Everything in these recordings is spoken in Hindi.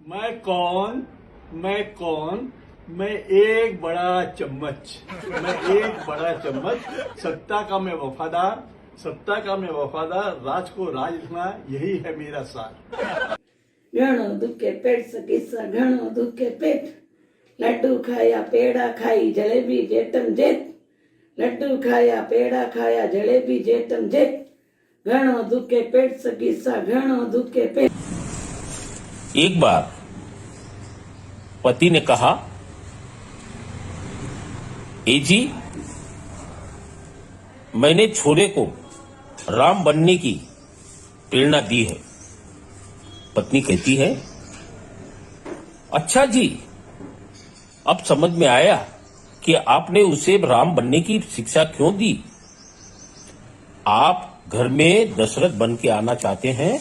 मैं कौन मैं कौन मैं एक बड़ा चम्मच सत्ता का मैं वफादार राज को राज रखना यही है मेरा सार। घणो दुखे पेट सकीसा घणो दुखे पेट लड्डू खाया पेड़ा खाई जलेबी जेतम जेत लड्डू खाया पेड़ा खाया जलेबी जेतम जेत घणो दुखे पेट सकीसा घणो दुखे पेट। एक बार पति ने कहा, ए जी, मैंने छोरे को राम बनने की प्रेरणा दी है। पत्नी कहती है, अच्छा जी, अब समझ में आया कि आपने उसे राम बनने की शिक्षा क्यों दी। आप घर में दशरथ बन के आना चाहते हैं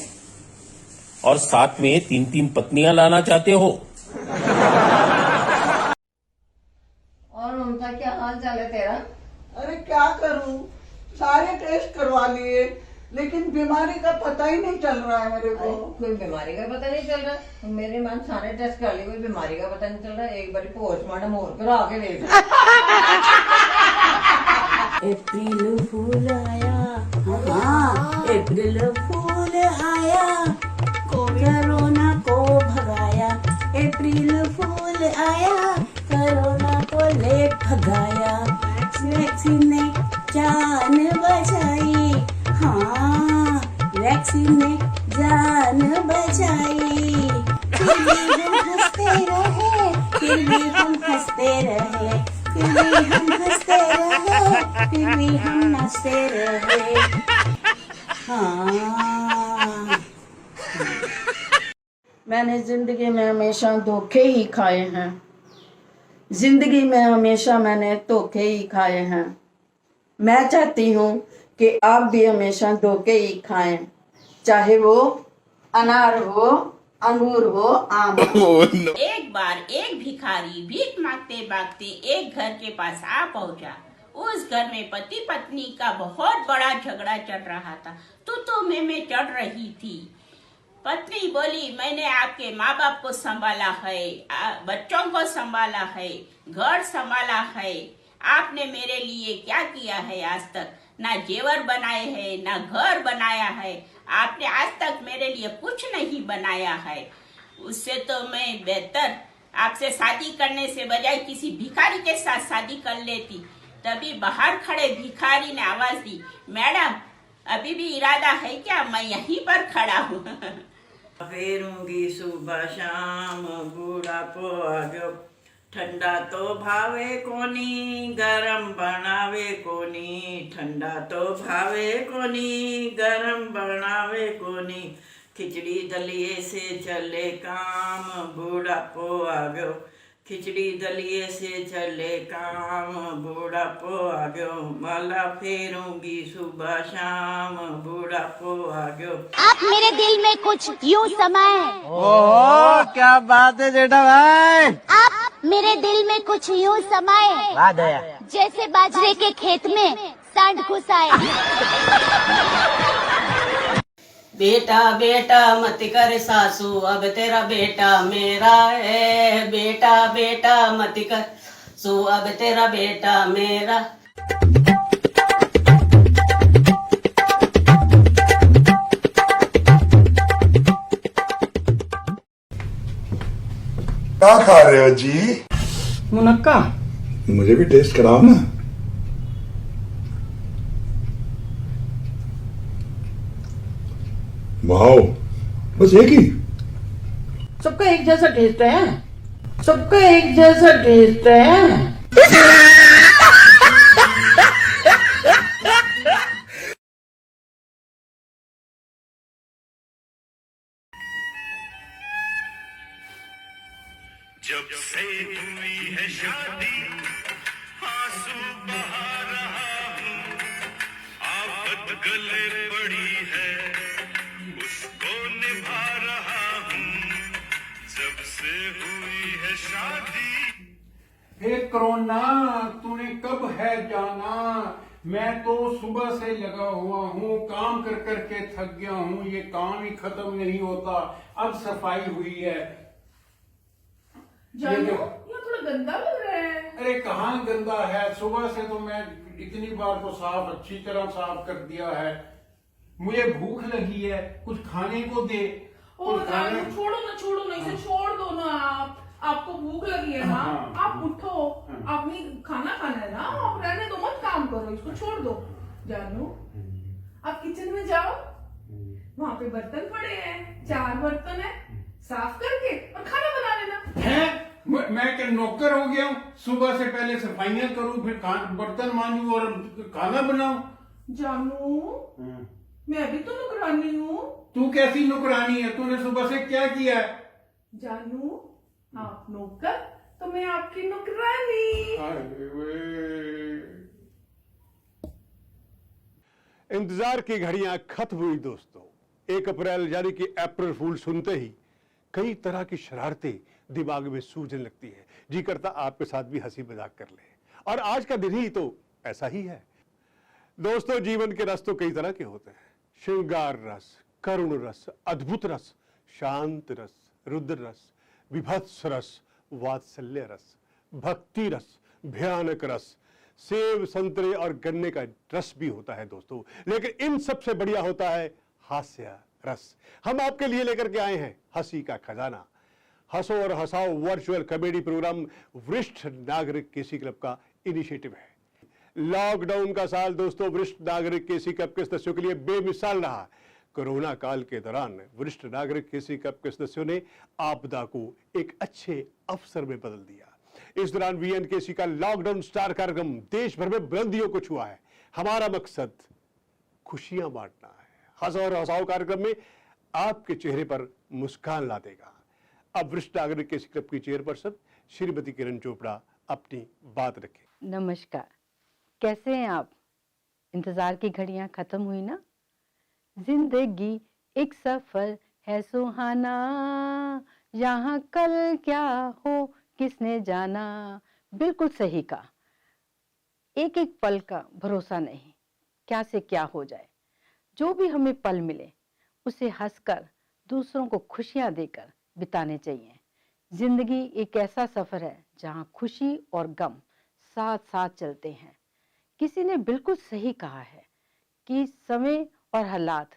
और साथ में 3-3 पत्नियां लाना चाहते हो। और उनका क्या हाल चाल है तेरा? अरे क्या करूं, सारे टेस्ट करवा लिए लेकिन बीमारी का पता ही नहीं चल रहा है मेरे को। कोई बीमारी का पता नहीं चल रहा? मेरे मन सारे टेस्ट कर लिए, कोई बीमारी का पता नहीं चल रहा। एक बार पोस्टमार्टम और करा के देख। अप्रैल फूल आया, हाँ अप्रैल फूल आया, कोरोना को भगाया। अप्रैल फूल आया, कोरोना को ले भगाया। वैक्सीन ने जान बचाई, हाँ वैक्सीन ने जान बचाई। फिर भी हम हंसते रहे, फिर भी हम हंसते रहे, फिर भी हम हंसते रहे, फिर भी हम नाचते रहे। हाँ मैंने जिंदगी में हमेशा धोखे ही खाए हैं। जिंदगी में हमेशा मैंने धोखे ही खाए हैं। मैं चाहती हूँ कि आप भी हमेशा धोखे ही खाएं, चाहे वो अनार हो, अंगूर हो, आम हो। एक बार एक भिखारी भीख मांगते मांगते एक घर के पास आ पहुंचा। उस घर में पति पत्नी का बहुत बड़ा झगड़ा चल रहा था। तो मैं चढ़ रही थी। पत्नी बोली, मैंने आपके माँ बाप को संभाला है, बच्चों को संभाला है, घर संभाला है। आपने मेरे लिए क्या किया है आज तक? ना जेवर बनाए हैं, ना घर बनाया है। आपने आज तक मेरे लिए कुछ नहीं बनाया है। उससे तो मैं बेहतर आपसे शादी करने से बजाय किसी भिखारी के साथ शादी कर लेती। तभी बाहर खड़े भिखारी ने आवाज दी, मैडम अभी भी इरादा है क्या? मैं यहीं पर खड़ा हूँ। फेरूंगी सुबह शाम बुढ़ापो आ गयो, ठंडा तो भावे कोनी गरम बनावे कोनी, ठंडा तो भावे कोनी गरम बनावे कोनी। खिचड़ी दलिए से चले काम बुढ़ापो आ गयो, खिचड़ी दलिए से चले काम बुढ़ापो आ गयो। माला फेरूंगी सुबह शाम बुढ़ापो आ गयो। आप मेरे दिल में कुछ यूं समाये। ओहो क्या बात है जेठा भाई। आप मेरे दिल में कुछ यूं समाये, वाह दया। जैसे बाजरे के खेत में सांड घुस आए। बेटा बेटा मत कर सासू, अब तेरा बेटा मेरा है। बेटा बेटा मत कर सासू, अब तेरा बेटा मेरा। क्या खा रहे हो जी? मुनक्का। मुझे भी टेस्ट कराओ ना। वाओ, बस एक ही? सबका एक जैसा टेस्ट है, सबका एक जैसा टेस्ट है। जब से हुई है शादी आंसू बहा रहा हूँ, आफत गले पड़ी है उसको निभा रहा हूँ। जब से हुई है शादी। हे कोरोना, तूने कब है जाना? मैं तो सुबह से लगा हुआ हूँ, काम कर कर के थक गया हूँ। ये काम ही खत्म नहीं होता। अब सफाई हुई है, ये जो ये थोड़ा गंदा लग रहा है। अरे कहाँ गंदा है, सुबह से तो मैं इतनी बार तो साफ अच्छी तरह साफ कर दिया है। मुझे भूख लगी है, कुछ खाने को दे। और कुछ खाने छोड़ो ना इसे छोड़ दो ना। आपको भूख लगी है ना, हाँ। आप उठो, आपने खाना खाना है ना, आप रहने दो, मत काम करो, इसको छोड़ दो। जानू, आप किचन में जाओ, वहाँ पे बर्तन पड़े हैं, 4 बर्तन है, साफ करके और खाना बना लेना है। मैं क्या नौकर हो गया हूँ? सुबह से पहले सफाइयां करूँ, फिर बर्तन मांजू और खाना बनाऊं। जानू, मैं भी तो नौकरानी हूँ। तू कैसी नौकरानी है? तूने सुबह से क्या किया है? जानू, आप नौकर तो मैं आपकी नौकरानी। इंतजार की घड़ियां खत्म हुई दोस्तों। 1 अप्रैल यानी कि अप्रैल फूल सुनते ही कई तरह की शरारतें दिमाग में सूझने लगती है। जी करता आपके साथ भी हंसी मजाक कर ले, और आज का दिन ही तो ऐसा ही है दोस्तों। जीवन के रस तो कई तरह के होते हैं। श्रृंगार रस, करुण रस, अद्भुत रस, शांत रस, रुद्र रस, विभत्स रस, वात्सल्य रस, भक्ति रस, भयानक रस, सेब, संतरे और गन्ने का रस भी होता है दोस्तों। लेकिन इन सबसे बढ़िया होता है हास्य रस। हम आपके लिए लेकर के आए हैं हंसी का खजाना। हंसो और हंसाओ वर्चुअल कॉमेडी प्रोग्राम वरिष्ठ नागरिक केसी क्लब का इनिशिएटिव है। लॉकडाउन का साल दोस्तों वरिष्ठ नागरिक केसी क्लब के सदस्यों के लिए बेमिसाल रहा। कोरोना काल के दौरान वरिष्ठ नागरिक केसी क्लब के सदस्यों ने आपदा को एक अच्छे अवसर में बदल दिया। इस दौरान वीएनकेसी का लॉकडाउन स्टार कार्यक्रम देश भर में बुलंदियों को छुआ है। हमारा मकसद खुशियां बांटना है। हंसो और हंसाओ कार्यक्रम में आपके चेहरे पर मुस्कान ला देगा। अब वरिष्ठ नागरिक केसी क्लब की चेयरपर्सन श्रीमती किरण चोपड़ा अपनी बात रखें। नमस्कार, कैसे हैं आप? इंतजार की घड़ियां खत्म हुई ना? जिंदगी एक सफर है सुहाना, यहाँ कल क्या हो किसने जाना। बिल्कुल सही कहा। एक एक पल का भरोसा नहीं, क्या से क्या हो जाए। जो भी हमें पल मिले उसे हंसकर दूसरों को खुशियां देकर बिताने चाहिए। जिंदगी एक ऐसा सफर है जहाँ खुशी और गम साथ साथ चलते हैं। किसी ने बिल्कुल सही कहा है कि समय और हालात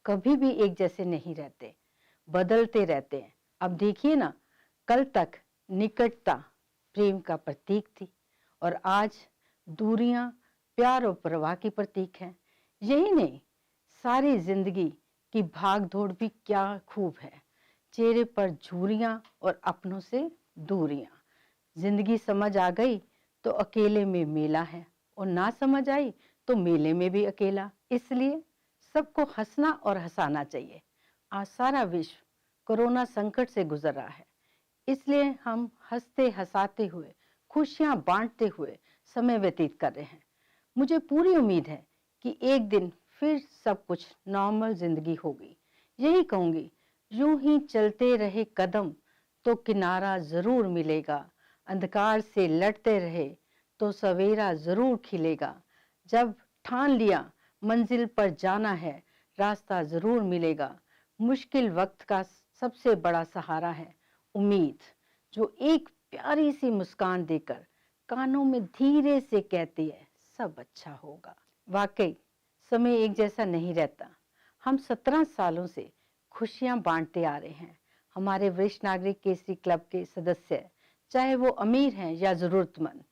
कभी भी एक जैसे नहीं रहते, बदलते रहते हैं। अब देखिए ना, कल तक निकटता प्रेम का प्रतीक थी और आज दूरियां प्यार और परवाह की प्रतीक हैं। यही नहीं, सारी जिंदगी की भाग दौड़ भी क्या खूब है। चेहरे पर झुर्रियां और अपनों से दूरियां। जिंदगी समझ आ गई तो अकेले में मेला है, और ना समझ आई तो मेले में भी अकेला। इसलिए सबको हंसना और हंसाना चाहिए। आज सारा विश्व कोरोना संकट से गुजर रहा है, इसलिए हम हंसते हंसाते हुए, खुशियां बांटते हुए समय व्यतीत कर रहे हैं। मुझे पूरी उम्मीद है कि एक दिन फिर सब कुछ नॉर्मल जिंदगी होगी। यही कहूंगी, यूं ही चलते रहे कदम तो किनारा जरूर मिलेगा। अंधकार से लड़ते रहे तो सवेरा जरूर खिलेगा। जब ठान लिया मंजिल पर जाना है, रास्ता जरूर मिलेगा। मुश्किल वक्त का सबसे बड़ा सहारा है उम्मीद, जो एक प्यारी सी मुस्कान देकर कानों में धीरे से कहती है सब अच्छा होगा। वाकई समय एक जैसा नहीं रहता। हम 17 सालों से खुशियां बांटते आ रहे हैं। हमारे वरिष्ठ नागरिक केसरी क्लब के सदस्य, चाहे वो अमीर हैं या जरूरतमंद,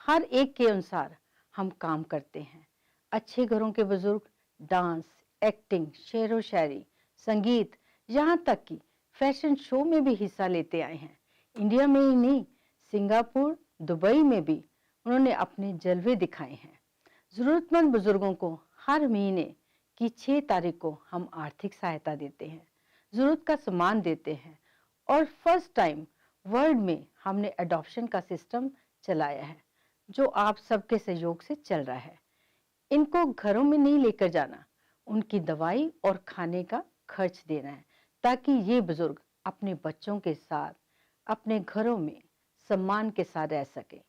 हर एक के अनुसार हम काम करते हैं। अच्छे घरों के बुजुर्ग डांस, एक्टिंग, शेर व शायरी, संगीत, यहाँ तक कि फैशन शो में भी हिस्सा लेते आए हैं। इंडिया में ही नहीं, सिंगापुर, दुबई में भी उन्होंने अपने जलवे दिखाए हैं। जरूरतमंद बुजुर्गों को हर महीने की 6 तारीख को हम आर्थिक सहायता देते हैं, जरूरत का सामान देते हैं, और फर्स्ट टाइम वर्ल्ड में हमने अडॉप्शन का सिस्टम चलाया है, जो आप सबके सहयोग से चल रहा है। इनको घरों में नहीं लेकर जाना, उनकी दवाई और खाने का खर्च देना है, ताकि ये बुजुर्ग अपने बच्चों के साथ अपने घरों में सम्मान के साथ रह सके।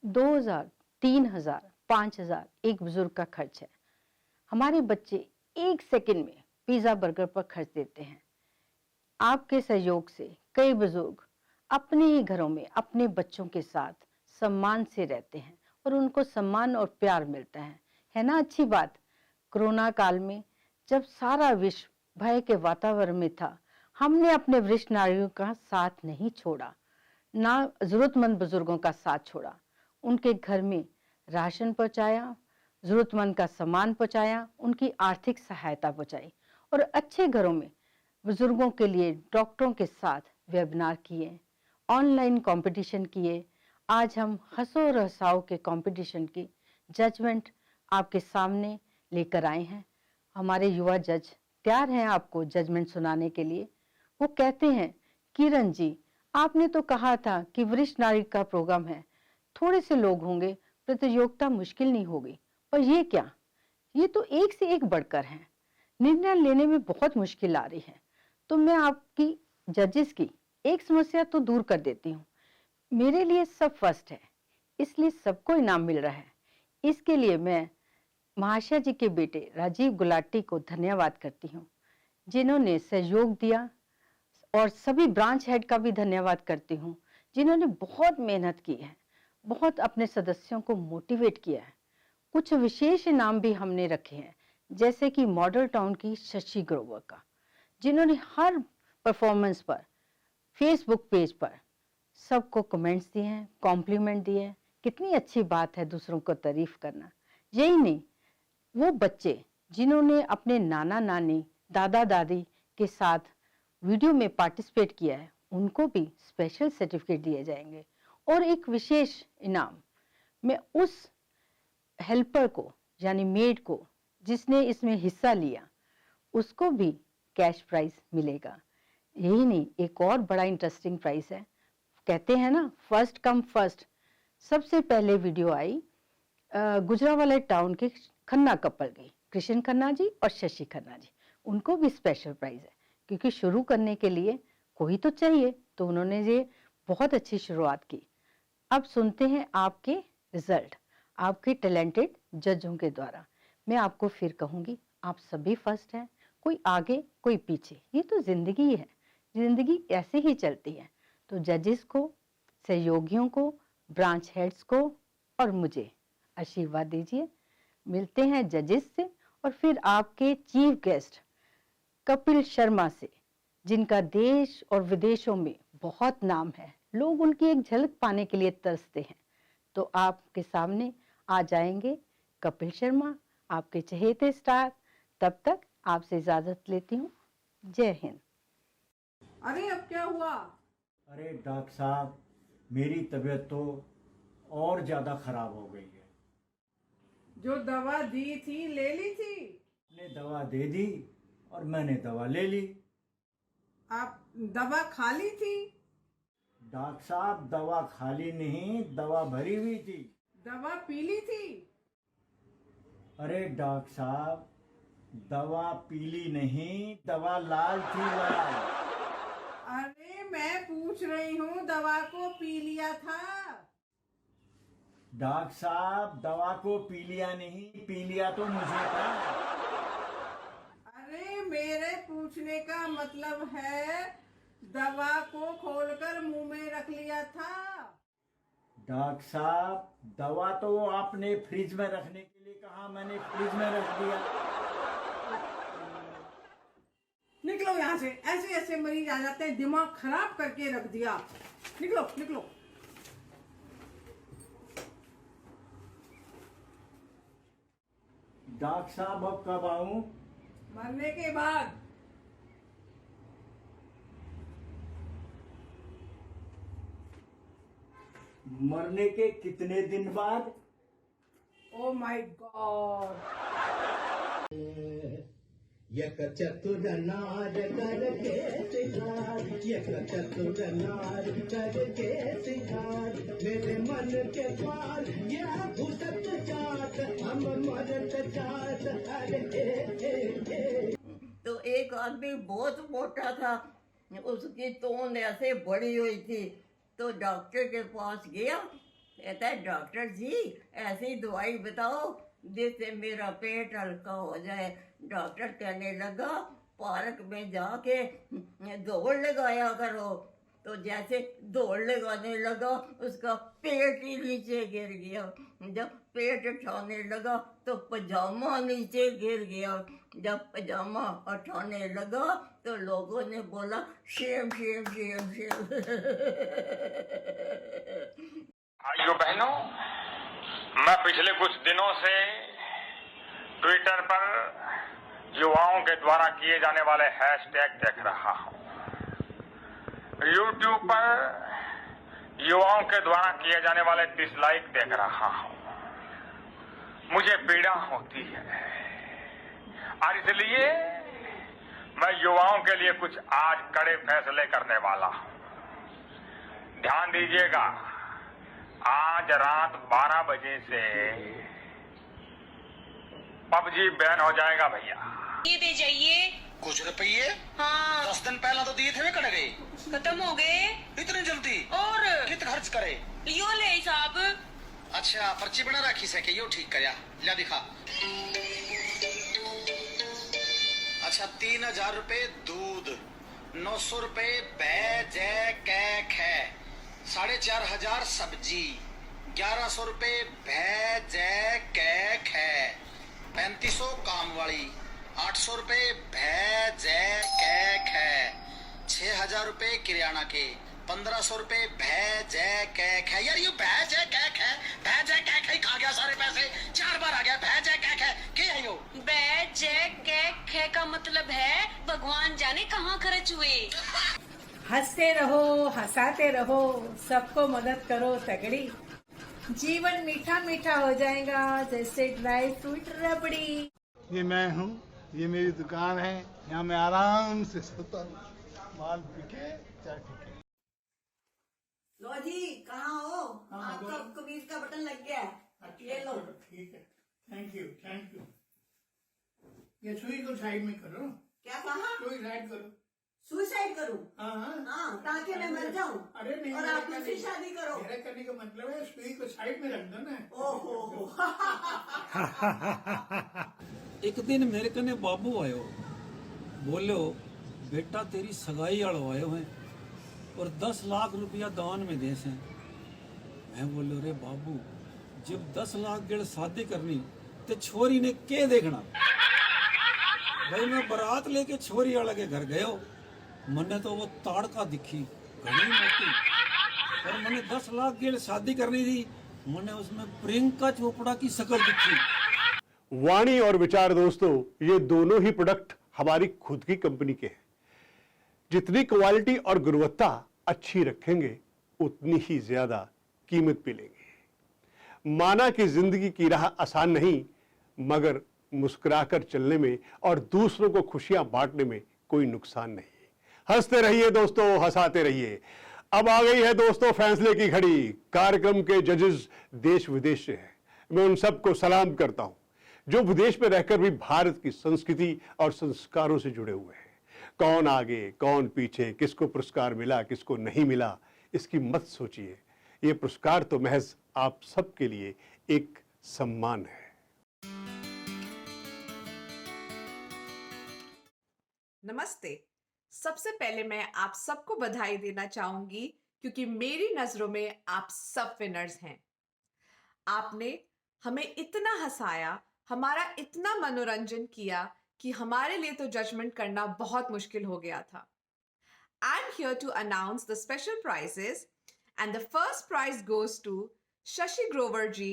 2000, 3000, 5000 एक बुजुर्ग का खर्च है। हमारे बच्चे 1 सेकंड में पिज्जा बर्गर पर खर्च देते हैं। आपके सहयोग से कई बुजुर्ग अपने ही घरों में अपने बच्चों के साथ सम्मान से रहते हैं और उनको सम्मान और प्यार मिलता है ना अच्छी बात। कोरोना काल में जब सारा विश्व भय के वातावरण में था, हमने अपने वरिष्ठ नागरिकों का साथ नहीं छोड़ा, ना जरूरतमंद बुजुर्गों का साथ छोड़ा। उनके घर में राशन पहुंचाया, जरूरतमंद का सामान पहुंचाया, उनकी आर्थिक सहायता पहुंचाई और अच्छे घरों में बुजुर्गों के लिए डॉक्टरों के साथ वेबिनार किए, ऑनलाइन कंपटीशन किए। आज हम हंसो और हंसाओ के कंपटीशन की जजमेंट आपके सामने लेकर आए हैं। हमारे युवा जज तैयार हैं आपको जजमेंट सुनाने के लिए। वो कहते हैं, किरण जी आपने तो कहा था कि वरिष्ठ नागरिक का प्रोग्राम है, थोड़े से लोग होंगे, प्रतियोगिता मुश्किल नहीं होगी, और ये क्या, ये तो एक से एक बढ़कर है, निर्णय लेने में बहुत मुश्किल आ रही है। तो मैं आपकी जजेस की एक समस्या तो दूर कर देती हूँ। मेरे लिए सब फर्स्ट है, इसलिए सबको इनाम मिल रहा है। इसके लिए मैं महाशय जी के बेटे राजीव गुलाटी को धन्यवाद करती हूँ, जिन्होंने सहयोग दिया, और सभी ब्रांच हेड का भी धन्यवाद करती हूँ, जिन्होंने बहुत मेहनत की है, बहुत अपने सदस्यों को मोटिवेट किया है। कुछ विशेष इनाम भी हमने रखे हैं, जैसे कि मॉडल टाउन की शशि ग्रोवर का, जिन्होंने हर परफॉर्मेंस पर फेसबुक पेज पर सबको कमेंट्स दिए हैं, कॉम्प्लीमेंट दिए हैं। कितनी अच्छी बात है दूसरों को तारीफ करना। यही नहीं, वो बच्चे जिन्होंने अपने नाना नानी दादा दादी के साथ वीडियो में पार्टिसिपेट किया है, उनको भी स्पेशल सर्टिफिकेट दिए जाएंगे। और एक विशेष इनाम मैं उस हेल्पर को, यानी मेड को, जिसने इसमें हिस्सा लिया, उसको भी कैश प्राइज मिलेगा। यही नहीं, एक और बड़ा इंटरेस्टिंग प्राइज है। कहते हैं ना, फर्स्ट कम फर्स्ट। सबसे पहले वीडियो आई गुजरावाला टाउन के खन्ना कपल की, कृष्ण खन्ना जी और शशि खन्ना जी, उनको भी स्पेशल प्राइज है, क्योंकि शुरू करने के लिए कोई तो चाहिए, तो उन्होंने ये बहुत अच्छी शुरुआत की। अब सुनते हैं आपके रिजल्ट, आपके टैलेंटेड जजों के द्वारा। मैं आपको फिर कहूँगी, आप सभी फर्स्ट हैं, कोई आगे कोई पीछे, ये तो जिंदगी है, जिंदगी ऐसे ही चलती है। तो जजेस को, सहयोगियों को, ब्रांच हेड्स को और मुझे आशीर्वाद दीजिए। मिलते हैं जजेस से और फिर आपके चीफ गेस्ट कपिल शर्मा से, जिनका देश और विदेशों में बहुत नाम है, लोग उनकी एक झलक पाने के लिए तरसते हैं। तो आपके सामने आ जाएंगे कपिल शर्मा, आपके चहेते स्टार। तब तक आपसे इजाजत लेती हूँ। जय हिंद। अरे अब क्या हुआ? अरे डॉक्टर साहब, मेरी तबीयत तो और ज्यादा खराब हो गई है। जो दवा दी थी ले ली थी? आपने दवा दे दी और मैंने दवा ले ली। आप दवा खा ली थी? डॉक्टर साहब, दवा खाली नहीं, दवा भरी हुई थी। दवा पी ली थी? अरे डॉक्टर साहब, दवा पीली नहीं, दवा लाल थी, लाल। अरे मैं पूछ रही हूँ, दवा को पी लिया था? डॉक्टर साहब, दवा को पी लिया नहीं, पी लिया तो मुझे था। अरे मेरे पूछने का मतलब है, दवा को खोलकर मुंह में रख लिया था? डॉक्टर साहब, दवा तो आपने फ्रिज में रखने के लिए कहा, मैंने फ्रिज में रख दिया। निकलो यहाँ से, ऐसे ऐसे मरीज आ जाते हैं, दिमाग खराब करके रख दिया। निकलो निकलो। डॉक्टर साहब, अब कब आऊं? मरने के बाद। मरने के कितने दिन बाद? Oh my God. यक चतुर नार करके सिंगार, यक चतुर नार करके सिंगार, मेरे मन के पार यह घुसत जात, हम मरत जात। अरे तो एक आदमी बहुत मोटा था, उसकी तोंद ऐसे बड़ी हुई थी, तो डॉक्टर के पास गया। कहता है, डॉक्टर जी ऐसी दवाई बताओ जिससे मेरा पेट हल्का हो जाए। डॉक्टर कहने लगा, पार्क में जाके दौड़ लगाया करो, तो जैसे दौड़ लगाने लगा उसका पेट ही नीचे गिर गया। जब पेट उठाने लगा तो पजामा नीचे गिर गया। जब पजामा उठाने लगा तो लोगों ने बोला शेम शेम शेम शेम। भाइयों बहनों, मैं पिछले कुछ दिनों से ट्विटर पर युवाओं के द्वारा किए जाने वाले हैशटैग देख रहा हूं। YouTube पर युवाओं के द्वारा किए जाने वाले डिसलाइक देख रहा हूं। मुझे पीड़ा होती है और इसलिए मैं युवाओं के लिए कुछ आज कड़े फैसले करने वाला हूं। ध्यान दीजिएगा, आज रात 12 बजे से PUBG बैन हो जाएगा भैया। ये दे जाइए कुछ रुपये। हाँ 10 दिन पहला तो दिए थे वे कट गए। खत्म हो गए इतनी जल्दी? और कित खर्च करे? लियो ले साहब। अच्छा पर्ची बना रखी से के यो ठीक करया ला दिखा। अच्छा 3000 रुपए दूध, 900 रुपए बैज कैक है, 4500 सब्जी, 1100 रुपए भैज कैक है, 3500 काम वाली, 800 रुपए भैज कैक है, 6000 रुपए किराना के, 1500 रुपए भैज कैक है। यार ये भैज कैक है, भैज कैक है, खा गया सारे पैसे, 4 बार आ गया भैज कैक है। क्या है यो? बैज कैक है का मतलब है भगवान जाने कहाँ खर्च हुए। हंसते रहो, हंसाते रहो, सबको मदद करो तगड़ी, जीवन मीठा मीठा हो जाएगा जैसे ड्राई फ्रूट रबड़ी। ये मैं हूँ, ये मेरी दुकान है, यहाँ मैं आराम से सोता हूँ, माल पीके चाय पीके। लो जी कहाँ हो? आपका कमीज का बटन लग गया है, ये लो। ठीक है, थैंक यू थैंक यू। ये सुई को साइड में करो। क्या कहा? सुई साइड करो। सुसाइड करूं? हाँ हाँ ताकि मैं मर जाऊं। अरे नहीं, और आप दूसरी शादी करो। मेरा करने का मतलब है सुई को साइड में रख दो ना। ओहो एक दिन मेरे कने बाबू आयो, बोलो बेटा तेरी सगाई वालो आयो है और 10 लाख रुपया दान में दे से। मैं बोलो रे बाबू जब 10 लाख गेड़ शादी करनी तो छोरी ने के देखना। भाई मैं बारात लेके छोरी वाला के घर गयो, मने तो वो ताड़का दिखी घनी मोटी, और मैंने 10 लाख गेड़ शादी करनी थी, मैंने उसमें प्रियंका चोपड़ा की शक्ल दिखी। वाणी और विचार दोस्तों, ये दोनों ही प्रोडक्ट हमारी खुद की कंपनी के हैं। जितनी क्वालिटी और गुणवत्ता अच्छी रखेंगे उतनी ही ज्यादा कीमत भी लेंगे। माना कि जिंदगी की राह आसान नहीं, मगर मुस्कुराकर चलने में और दूसरों को खुशियां बांटने में कोई नुकसान नहीं। हंसते रहिए दोस्तों, हंसाते रहिए। अब आ गई है दोस्तों फैसले की घड़ी। कार्यक्रम के जजेस देश विदेश से हैं। मैं उन सबको सलाम करता हूं जो विदेश में रहकर भी भारत की संस्कृति और संस्कारों से जुड़े हुए हैं। कौन आगे कौन पीछे, किसको पुरस्कार मिला किसको नहीं मिला, इसकी मत सोचिए। ये पुरस्कार तो महज आप सबके लिए एक सम्मान है। नमस्ते। सबसे पहले मैं आप सबको बधाई देना चाहूंगी क्योंकि मेरी नजरों में आप सब विनर्स हैं। आपने हमें इतना हंसाया, हमारा इतना मनोरंजन किया कि हमारे लिए तो जजमेंट करना बहुत मुश्किल हो गया था। I am here to announce the special prizes and the first prize goes to Shashi Grover ji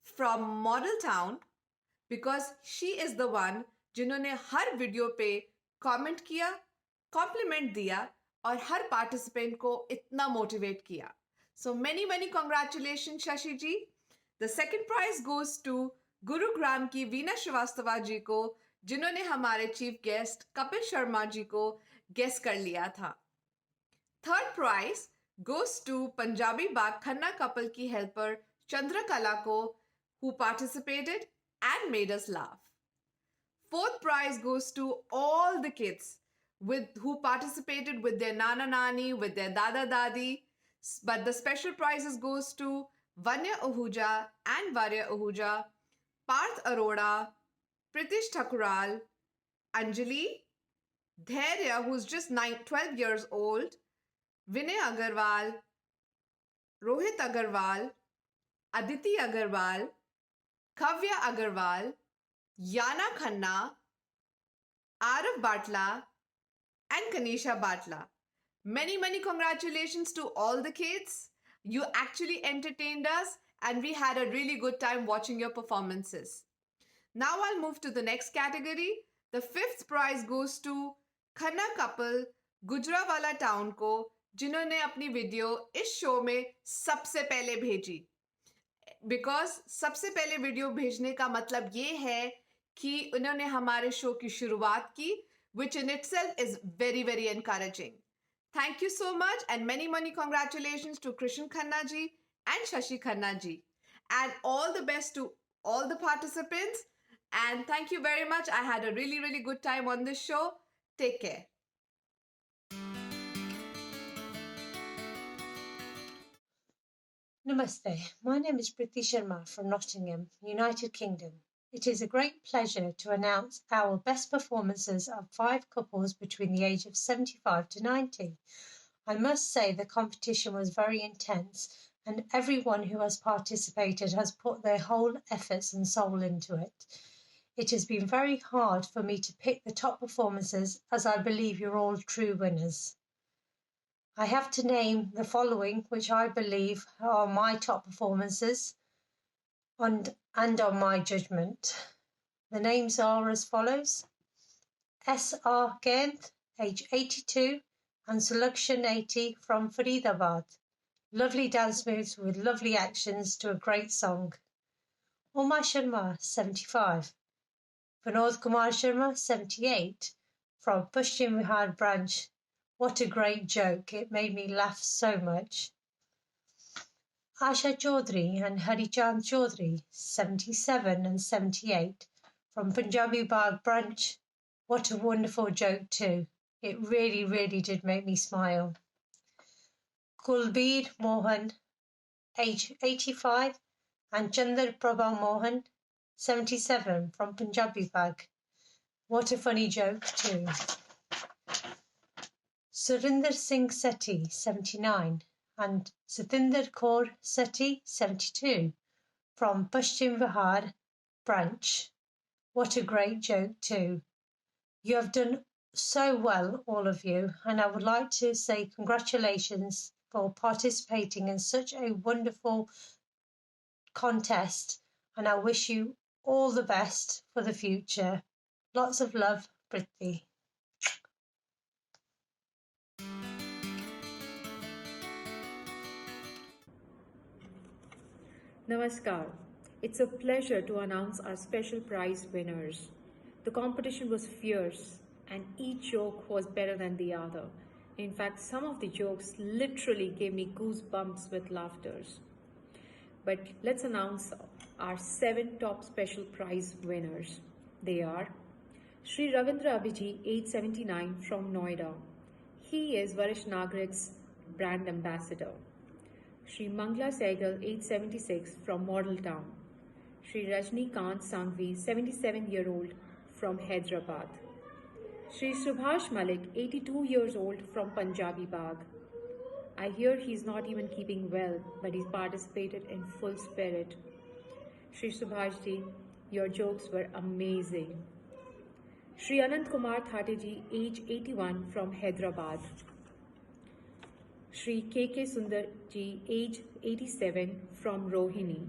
from Model Town, because she is the one जिन्होंने हर वीडियो पे कमेंट किया, कॉम्प्लीमेंट दिया और हर पार्टिसिपेंट को इतना मोटिवेट किया। So many many congratulation Shashi ji. The second prize goes to Gurugram की वीना श्रीवास्तवा जी को, जिन्होंने हमारे चीफ गेस्ट कपिल शर्मा जी को गेस्ट कर लिया था। Third prize goes to Punjabi Bagh Khanna couple की हेल्पर चंद्रकला को, who participated and made us laugh. Fourth prize goes to all the kids who participated with their nana nani, with their dada dadi. But the special prizes goes to Vanya Ahuja and Varya Ahuja, Parth Arora, Pritish Thakural, Anjali, Dhairya, who's just 12 years old, Vinay Agarwal, Rohit Agarwal, Aditi Agarwal, खव्या Agarwal, Yana Khanna, Arav Batla, and Kanisha Batla. Many congratulations to all the kids. You actually entertained us and we had a really good time watching your performances. Now I'll move to the next category. The 5th prize goes to Khanna couple, Gujranwala town को, जिन्होंने अपनी वीडियो इस शो में सबसे पहले भेजी. Because सबसे पहले वीडियो भेजने का मतलब ये है कि उन्होंने हमारे शो की शुरुआत की, which in itself is very encouraging. Thank you so much and many congratulations to Krishan Khanna ji and Shashi Khanna ji. And all the best to all the participants. And thank you very much. I had a really good time on this show. Take care. Namaste. My name is Priti Sharma from Nottingham, United Kingdom. It is a great pleasure to announce our best performances of 5 couples between the age of 75 to 90. I must say the competition was very intense and everyone who has participated has put their whole efforts and soul into it. It has been very hard for me to pick the top performances as I believe you're all true winners. I have to name the following, which I believe are my top performances and on my judgment. The names are as follows: S.R. Gant, age 82, and Selection 80 from Faridabad. Lovely dance moves with lovely actions to a great song. Uma Sharma, 75. Vinod Kumar Sharma, 78, from Paschim Vihar branch. What a great joke. It made me laugh so much. Asha Chaudhary and Harichand Chaudhary, 77 and 78, from Punjabi Bagh branch. What a wonderful joke too. It really did make me smile. Kulbir Mohan, age 85, and Chandra Prabha Mohan, 77, from Punjabi Bagh. What a funny joke too. Surinder Singh Sethi, 79, and Satinder Kaur Sethi, 72, from Paschim Vihar branch. What a great joke too. You have done so well, all of you, and I would like to say congratulations for participating in such a wonderful contest, and I wish you all the best for the future. Lots of love, Priti. Namaskar. It's a pleasure to announce our special prize winners. The competition was fierce and each joke was better than the other. In fact, some of the jokes literally gave me goosebumps with laughters. But let's announce our 7 top special prize winners. They are Shri Ravindra Abhiji, age 79, from Noida. He is Varish Nagarik's brand ambassador. Shri Mangla Sehgal, age 76, from Model Town. Shri Rajnikant Sanghvi, 77-year-old, from Hyderabad. Shri Subhash Malik, 82 years old, from Punjabi Bagh. I hear he's not even keeping well, but he's participated in full spirit. Shri Subhash ji, your jokes were amazing. Shri Anant Kumar Thate ji, age 81, from Hyderabad. Shri K.K. Sundar ji, age 87, from Rohini.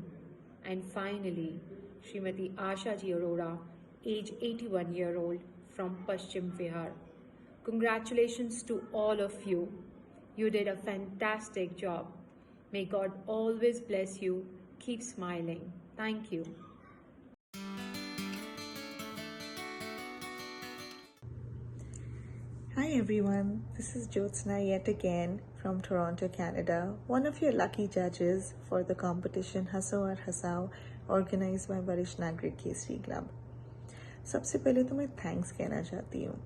And finally, Srimati Asha ji Arora, age 81-year-old, from Paschim Vihar. Congratulations to all of you. You did a fantastic job. May God always bless you. Keep smiling. Thank you. Hi everyone, this is Jyotsna yet again from Toronto, Canada, one of your lucky judges for the competition Haso aur Hasao organized by Varish Nagarik Kesari Club. सबसे पहले तो मैं थैंक्स कहना चाहती हूँ.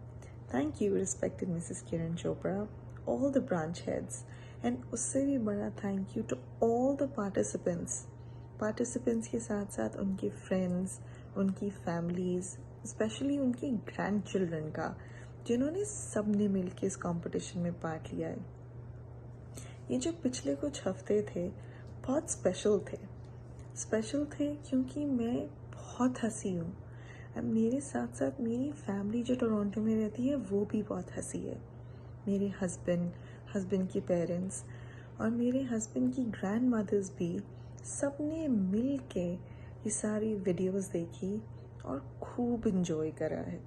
Thank you respected Mrs. Kiran Chopra, all the branch heads, and उससे भी बड़ा thank you to all the participants. Participants के साथ साथ उनके friends, उनकी families, especially उनके grandchildren का, जिन्होंने सबने मिलकर इस कंपटीशन में पार्ट लिया है. ये जो पिछले कुछ हफ्ते थे बहुत स्पेशल थे क्योंकि मैं बहुत हंसी हूँ। अब मेरे साथ साथ मेरी फैमिली जो टोरंटो में रहती है वो भी बहुत हंसी है। मेरे हस्बैंड के पेरेंट्स और मेरे हस्बैंड की ग्रैंड मदर्स भी सब ने मिल के ये सारी वीडियोस देखी और खूब इन्जॉय करा है।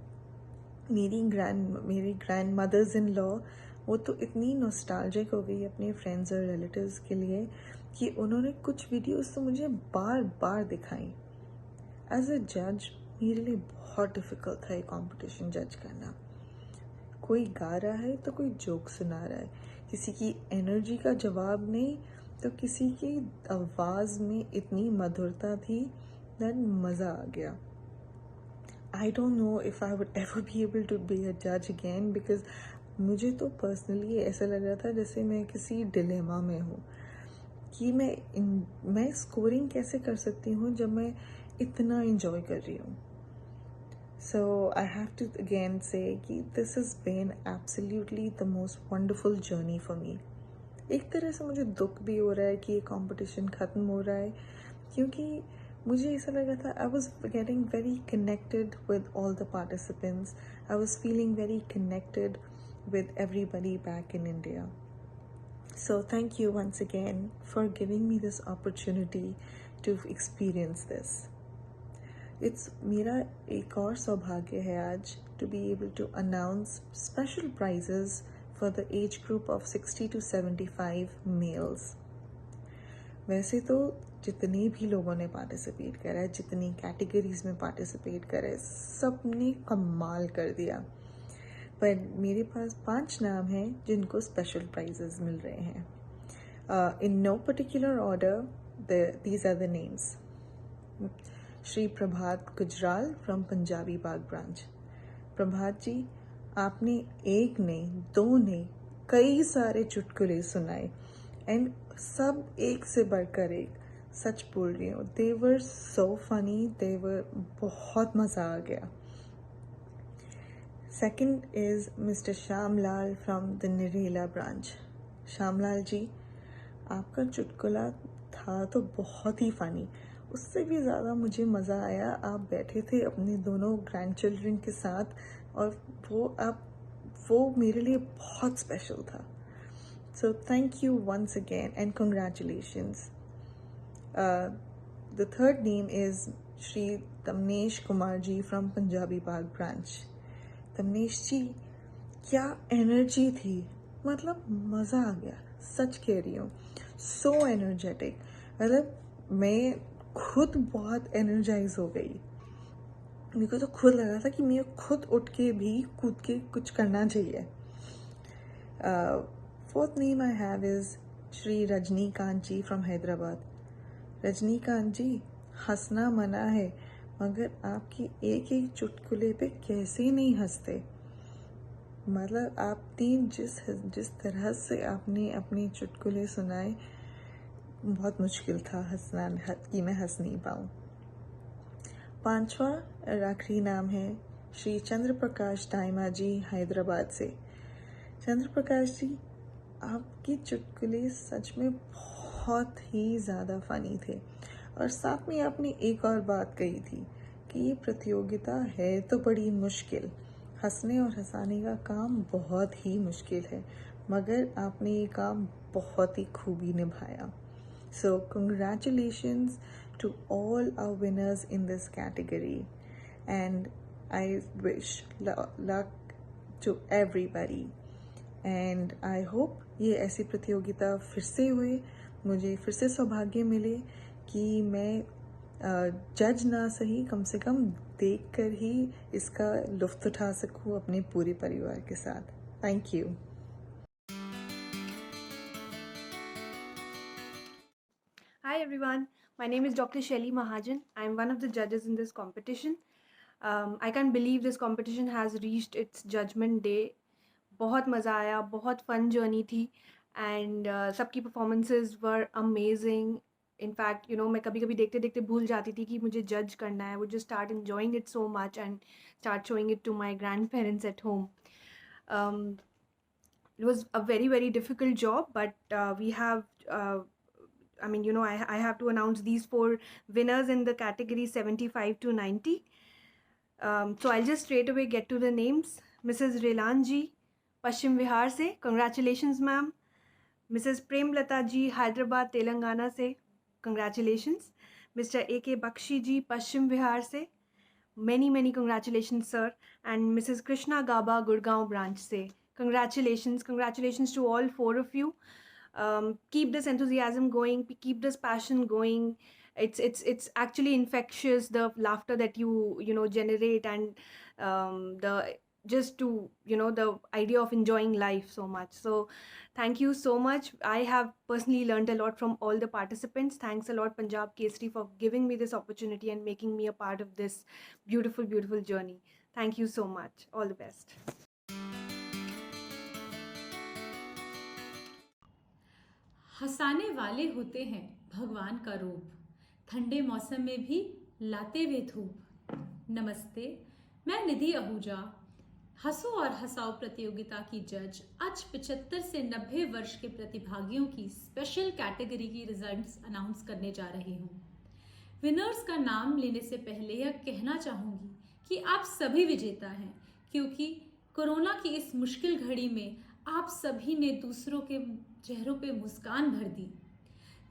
मेरी ग्रैंड मदर्स इन लॉ वो तो इतनी नॉस्टैल्जिक हो गई अपने फ्रेंड्स और रिलेटिव्स के लिए कि उन्होंने कुछ वीडियोस तो मुझे बार बार दिखाई। एज अ जज मेरे लिए बहुत डिफ़िकल्ट था ये कंपटीशन जज करना। कोई गा रहा है तो कोई जोक सुना रहा है, किसी की एनर्जी का जवाब नहीं तो किसी की आवाज़ में इतनी मधुरता थी दैट मज़ा आ गया। I don't know if I would ever be able to be a जज अगेन बिकॉज मुझे तो पर्सनली ऐसा लग रहा था जैसे मैं किसी डिलेमा में हूँ कि मैं स्कोरिंग कैसे कर सकती हूँ जब मैं इतना इंजॉय कर रही हूँ। So I have to again say कि this has been absolutely the most wonderful journey for me. एक तरह से मुझे दुख भी हो रहा है कि ये कंपटीशन ख़त्म हो रहा है क्योंकि मुझे ऐसा लगा था I was getting very connected with all the participants. I was feeling very connected with everybody back in India. So thank you once again for giving me this opportunity to experience this. It's मेरा एक और सौभाग्य है आज to be able to announce special prizes for the age group of 60 to 75 males. वैसे तो जितने भी लोगों ने पार्टिसिपेट करा है, जितनी कैटेगरीज में पार्टिसिपेट करा है, सब ने कमाल कर दिया। पर मेरे पास 5 नाम हैं जिनको स्पेशल प्राइजेस मिल रहे हैं। In no particular order, these are the names. Shri Prabhat Gujral from Punjabi Bagh branch. Prabhat ji, आपने एक नहीं, दो नहीं, कई सारे चुटकुले सुनाए एंड सब एक से बढ़कर एक। सच बोल रही हूँ, दे वर सो फनी, बहुत मज़ा आ गया। Second is mister Shyamlal from the Narela branch. Shyamlal ji, आपका चुटकुला था तो बहुत ही फ़नी, उससे भी ज़्यादा मुझे मज़ा आया आप बैठे थे अपने दोनों ग्रैंड चिल्ड्रन के साथ और वो मेरे लिए बहुत स्पेशल था। So thank you once again and congratulations. The third name is Shri Tamnesh Kumar ji from Punjabi Bagh branch. Tamnesh ji, क्या एनर्जी थी, मतलब मज़ा आ गया, सच कह रही हूँ, सो एनर्जेटिक। मतलब मैं खुद बहुत एनर्जाइज हो गई। मेरे को तो खुद लगा था कि मैं खुद उठ के भी कूद के कुछ करना चाहिए। Fourth name I have is Shri Rajinikanth ji from Hyderabad. Rajinikanth ji, हंसना मना है मगर आपकी एक एक चुटकुले पे कैसे नहीं हंसते। मतलब आप तीन जिस तरह से आपने अपने चुटकुले सुनाए, बहुत मुश्किल था हंसना कि मैं हंस नहीं पाऊँ। 5वां आखिरी नाम है श्री चंद्र प्रकाश दाइमा जी हैदराबाद से। चंद्र प्रकाश जी, आपकी चुटकुले सच में बहुत ही ज़्यादा फ़नी थे और साथ में आपने एक और बात कही थी कि ये प्रतियोगिता है तो बड़ी मुश्किल, हंसने और हंसाने का काम बहुत ही मुश्किल है, मगर आपने ये काम बहुत ही खूबी निभाया। So congratulations to all our winners in this category and I wish luck to everybody and I hope ये ऐसी प्रतियोगिता फिर से हुए, मुझे फिर से सौभाग्य मिले कि मैं जज ना सही कम से कम देखकर ही इसका लुत्फ़ उठा सकूँ अपने पूरे परिवार के साथ। Thank you. Hi everyone, my name is Dr. Shelly Mahajan. I am one of the judges in this competition. I can't believe this competition has reached its judgment day. बहुत मज़ा आया, बहुत fun journey थी and सबकी performances were amazing. In fact, you know, मैं कभी कभी देखते देखते भूल जाती थी कि मुझे judge करना है. I would just start enjoying it so much and start showing it to my grandparents at home. it was a very, very difficult job, but we have, I mean, you know, I have to announce these 4 winners in the category 75 to 90. So I'll just straight away get to the names. Mrs. Relan ji, Paschim Vihar se, congratulations ma'am. Mrs. Premlata ji, Hyderabad, Telangana se, congratulations. Mr. A.K. Bakshi ji, Paschim Vihar se, many congratulations sir. And Mrs. Krishna Gaba, Gurgaon branch se, congratulations to all 4 of you. Keep this enthusiasm going, keep this passion going. It's actually infectious, the laughter that you know generate, and the just to, you know, the idea of enjoying life so much. So thank you so much. I have personally learned a lot from all the participants. Thanks a lot Punjab Kesari for giving me this opportunity and making me a part of this beautiful journey. Thank you so much. All the best. हंसाने वाले होते हैं भगवान का रूप, ठंडे मौसम में भी लाते वे धूप। नमस्ते, मैं निधि आहूजा, हंसो और हंसाओ प्रतियोगिता की जज। आज 75 से 90 वर्ष के प्रतिभागियों की स्पेशल कैटेगरी की रिजल्ट्स अनाउंस करने जा रही हूँ। विनर्स का नाम लेने से पहले यह कहना चाहूँगी कि आप सभी विजेता हैं, क्योंकि कोरोना की इस मुश्किल घड़ी में आप सभी ने दूसरों के चेहरों पे मुस्कान भर दी।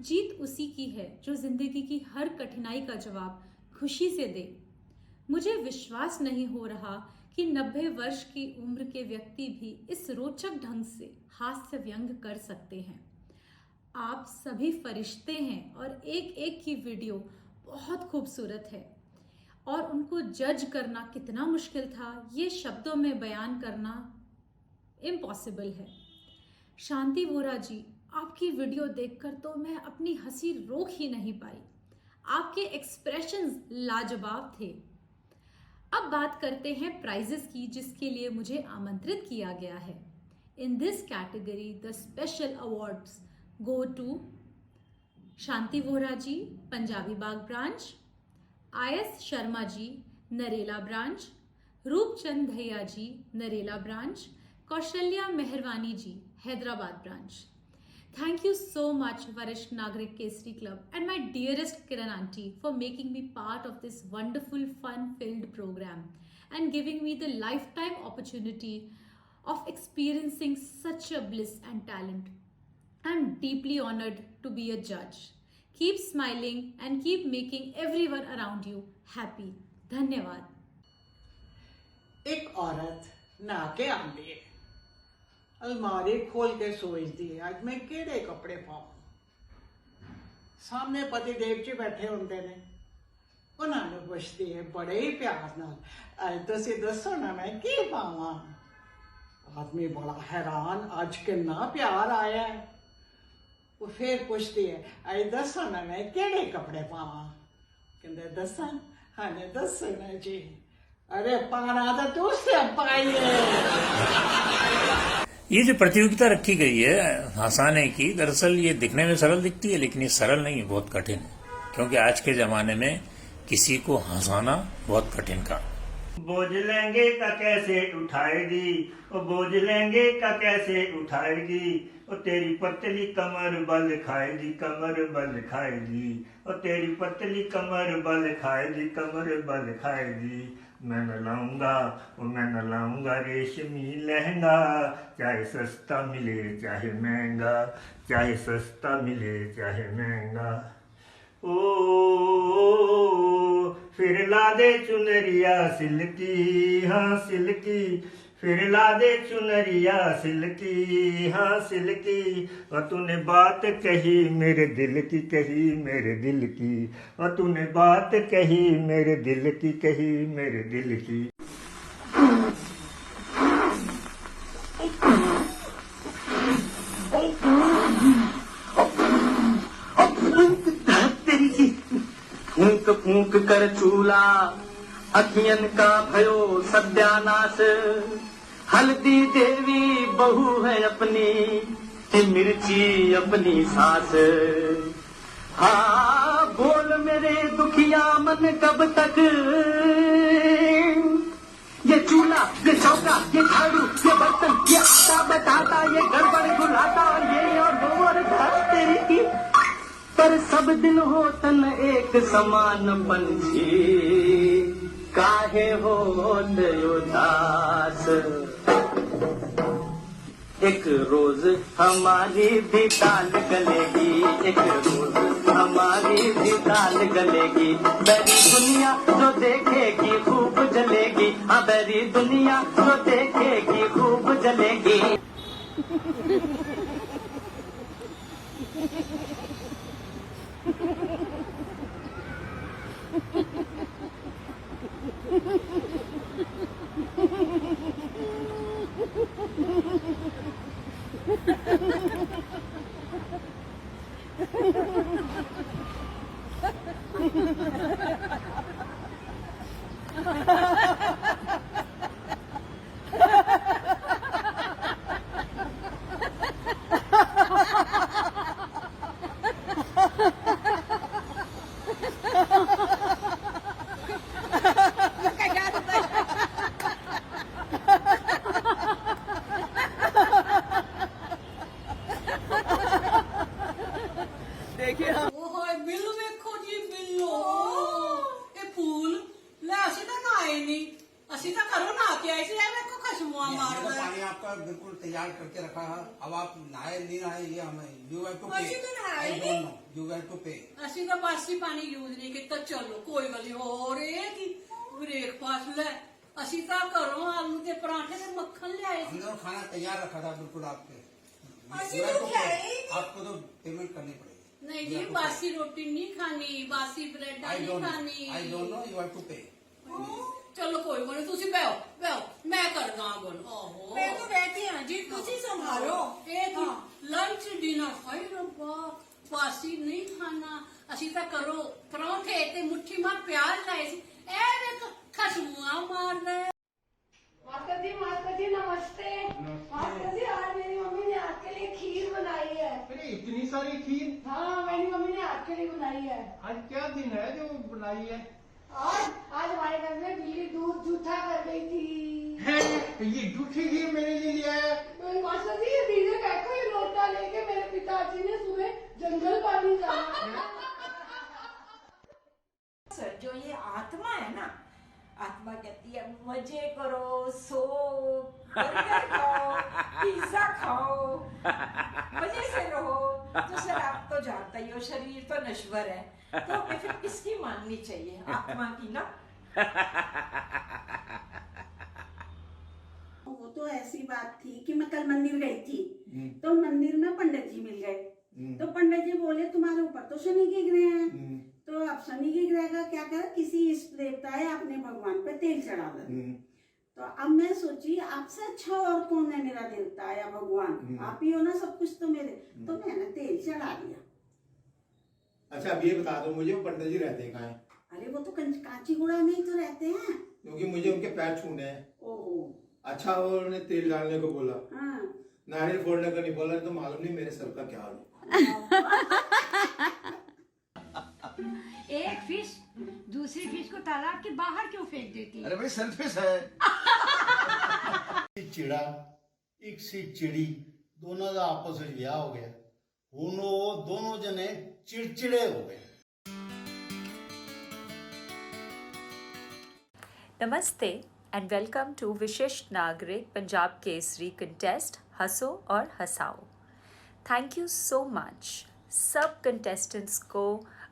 जीत उसी की है जो जिंदगी की हर कठिनाई का जवाब खुशी से दे। मुझे विश्वास नहीं हो रहा कि 90 वर्ष की उम्र के व्यक्ति भी इस रोचक ढंग से हास्य व्यंग कर सकते हैं। आप सभी फरिश्ते हैं और एक एक की वीडियो बहुत खूबसूरत है, और उनको जज करना कितना मुश्किल था ये शब्दों में बयान करना इम्पॉसिबल है। शांति वोरा जी, आपकी वीडियो देखकर तो मैं अपनी हंसी रोक ही नहीं पाई। आपके एक्सप्रेशंस लाजवाब थे। अब बात करते हैं प्राइजेस की, जिसके लिए मुझे आमंत्रित किया गया है। In this category the special awards go to Shanti Vora ji, Punjabi Bagh branch, IS Sharma ji, Narela branch, Roopchand bhaiya ji, Narela branch, Kaushalya Meharwani ji, Hyderabad branch. Thank you so much Varish Nagrik Kesari Club and my dearest Kiran auntie for making me part of this wonderful fun-filled program and giving me the lifetime opportunity of experiencing such a bliss and talent. I am deeply honored to be a judge. Keep smiling and keep making everyone around you happy. धन्यवाद। एक औरत नहा के आंदी है, अलमारी खोल के सोचती है आज मैं केड़े कपड़े पाऊं। सामने पति देव जी बैठे होंगे ने, उन्होंने पूछती है बड़े ही प्यार नाल, आज तुसी दसो ना मैं की पावां। आदमी बड़ा हैरान, आज कितना प्यार आया है। वो फिर पूछती है आज दसो ना मैं केड़े कपड़े पावां। कहंदे दसा, हाँ ने दसो ना जी। अरे पाना तो तुझसे पाई है। ये जो प्रतियोगिता रखी गई है हंसाने की, दरअसल ये दिखने में सरल दिखती है, लेकिन ये सरल नहीं है, बहुत कठिन है। क्योंकि आज के जमाने में किसी को हंसाना बहुत कठिन काम। बोझ लेंगे का कैसे उठाएगी, वो बोझ लेंगे का कैसे उठाएगी, वो तेरी पतली कमर बल खाएगी, कमर बल खाएगी, वो तेरी पतली कमर बल खाएगी, कमर बल खाएगी। मैं न लाऊंगा, वो मैं न लाऊंगा रेशमी लहंगा, चाहे सस्ता मिले चाहे महंगा, चाहे सस्ता मिले चाहे महंगा। ओ फिर ला दे चुनरिया सिल्की, हाँ सिल्की, फिर ला दे चुनरिया सिल्की, हाँ सिल्की। और तूने बात कही मेरे दिल की, कही मेरे दिल की, और तूने बात कही मेरे दिल की, कही मेरे दिल की। फूंक फूंक कर चूल्हा अखियन का भयो सत्यानाश, हल्दी देवी बहू है अपनी, मिर्ची अपनी सास। हाँ बोल मेरे दुखिया मन कब तक, ये चूल्हा ये चौका ये झाड़ू ये बर्तन ये आता बताता ये गड़बड़ गुलाता ये और वो और तेरी की पर सब दिन होतन एक समान पंछी काहे होत उदास एक रोज हमारी भी ताल गलेगी एक रोज हमारी भी ताल गलेगी बैरी दुनिया जो देखेगी खूब जलेगी हाँ बैरी दुनिया जो देखेगी खूब जलेगी बिल्लू वेखो जी बिल्लू ये फूल ले असि तो नहाए नहीं असि तो घरों नहा के आए थे मेरे को खशमुआ मार ये पानी आपका बिल्कुल तैयार करके रखा है अब आप नहाए नहीं नहाए ये हमें यू हैव टू पे असि तो नहाए आई नहीं don't know you have to pay असि तो बासी पानी यूज नहीं किया चलो कोई गल नहीं हो रही की ब्रेकफास्ट ले असि तो घरों आलू के पराठे से मक्खन ले आए हमने तो खाना तैयार रखा था बिल्कुल आपके असि तो आपको तो पेमेंट करनी पड़ेगी नहीं जी बासी रोटी नहीं खानी बासी ब्रेड नहीं खानी I don't know you have to pay चलो कोई बोले तुसी बैठो बैठो मैं करना बोल ओहो मैं तो बैठी हां जी तुसी संभालो एक लंच डिनर खाई रब्बा बासी नहीं खाना असि तो करो परोठे ते मुट्ठी मार प्याज लाए सी ए देख खशमुआ मार रहे मास्टर जी नमस्ते मास्टर जी आज मेरी मम्मी ने आपके लिए खीर बनाई है अरे इतनी सारी खीर हाँ मेरी मम्मी ने आपके लिए बनाई है आज क्या दिन है जो बनाई है आज हमारे घर में बिल्ली दूध जूठा कर गई थी है ये जूठी खीर मेरे लिए लिया है मास्टर जी ये दीजिए कहकर ये लोटा लेके मेरे पिताजी ने सुबह जंगल पानी जाना सर जो ये आत्मा है ना आत्मा कहती है मजे करो सो बर्गर खाओ पिज्जा खाओ मजे से रहो तो सर आप तो जानता ही हो शरीर तो नश्वर है तो हमें फिर किसकी माननी चाहिए आत्मा की ना वो तो ऐसी बात थी कि मैं कल मंदिर गई थी तो मंदिर में पंडित जी मिल गए तो पंडित जी बोले तुम्हारे ऊपर तो शनि के ग्रह हैं तो अब शनि के ग्रह का क्या करा किसी इष्ट देवता है अपने भगवान पे तेल चढ़ा दो तो अब मैं सोची आपसे अच्छा और कौन है मेरा देवता या भगवान आप ही हो ना सब कुछ तो मेरे तो मैंने तेल चढ़ा दिया। अच्छा अब ये बता दो मुझे वो पंडित जी रहते हैं कहाँ हैं? अरे वो तो कांचीगुड़ा में ही तो रहते हैं क्योंकि मुझे उनके पैर छूने हैं। ओहो अच्छा उन्होंने तेल डालने को बोला हाँ नारियल फोड़ने को नहीं बोला तो मालूम नहीं मेरे सर का क्या हाल है। एक फिश दूसरी फिश को तालाब के बाहर क्यों फेंक देती है? अरे भाई सेल्फिश है। चिड़ा एक सी चिड़ी दोनों का आपस में ब्याह हो गया दोनों जने चिड़चिड़े हो गए। नमस्ते एंड वेलकम टू विशिष्ट नागरिक पंजाब केसरी कंटेस्ट हंसो और हंसाओ। थैंक यू सो मच सब कंटेस्टेंट्स को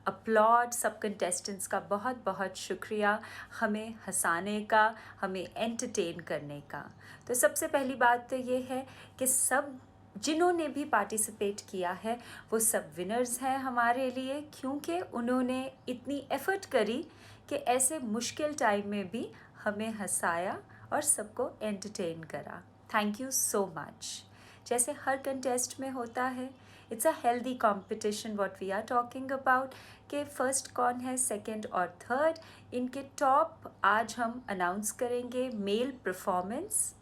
अपलॉड, सब कंटेस्टेंट्स का बहुत बहुत शुक्रिया हमें हंसाने का, हमें एंटरटेन करने का। तो सबसे पहली बात तो ये है कि सब जिन्होंने भी पार्टिसिपेट किया है वो सब विनर्स हैं हमारे लिए, क्योंकि उन्होंने इतनी एफ़र्ट करी कि ऐसे मुश्किल टाइम में भी हमें हंसाया और सबको एंटरटेन करा। Thank you so much. जैसे हर कंटेस्ट में होता है, it's a healthy competition what we are talking about कि फर्स्ट कौन है, सेकंड और थर्ड। इनके टॉप आज हम अनाउंस करेंगे मेल परफॉर्मेंस।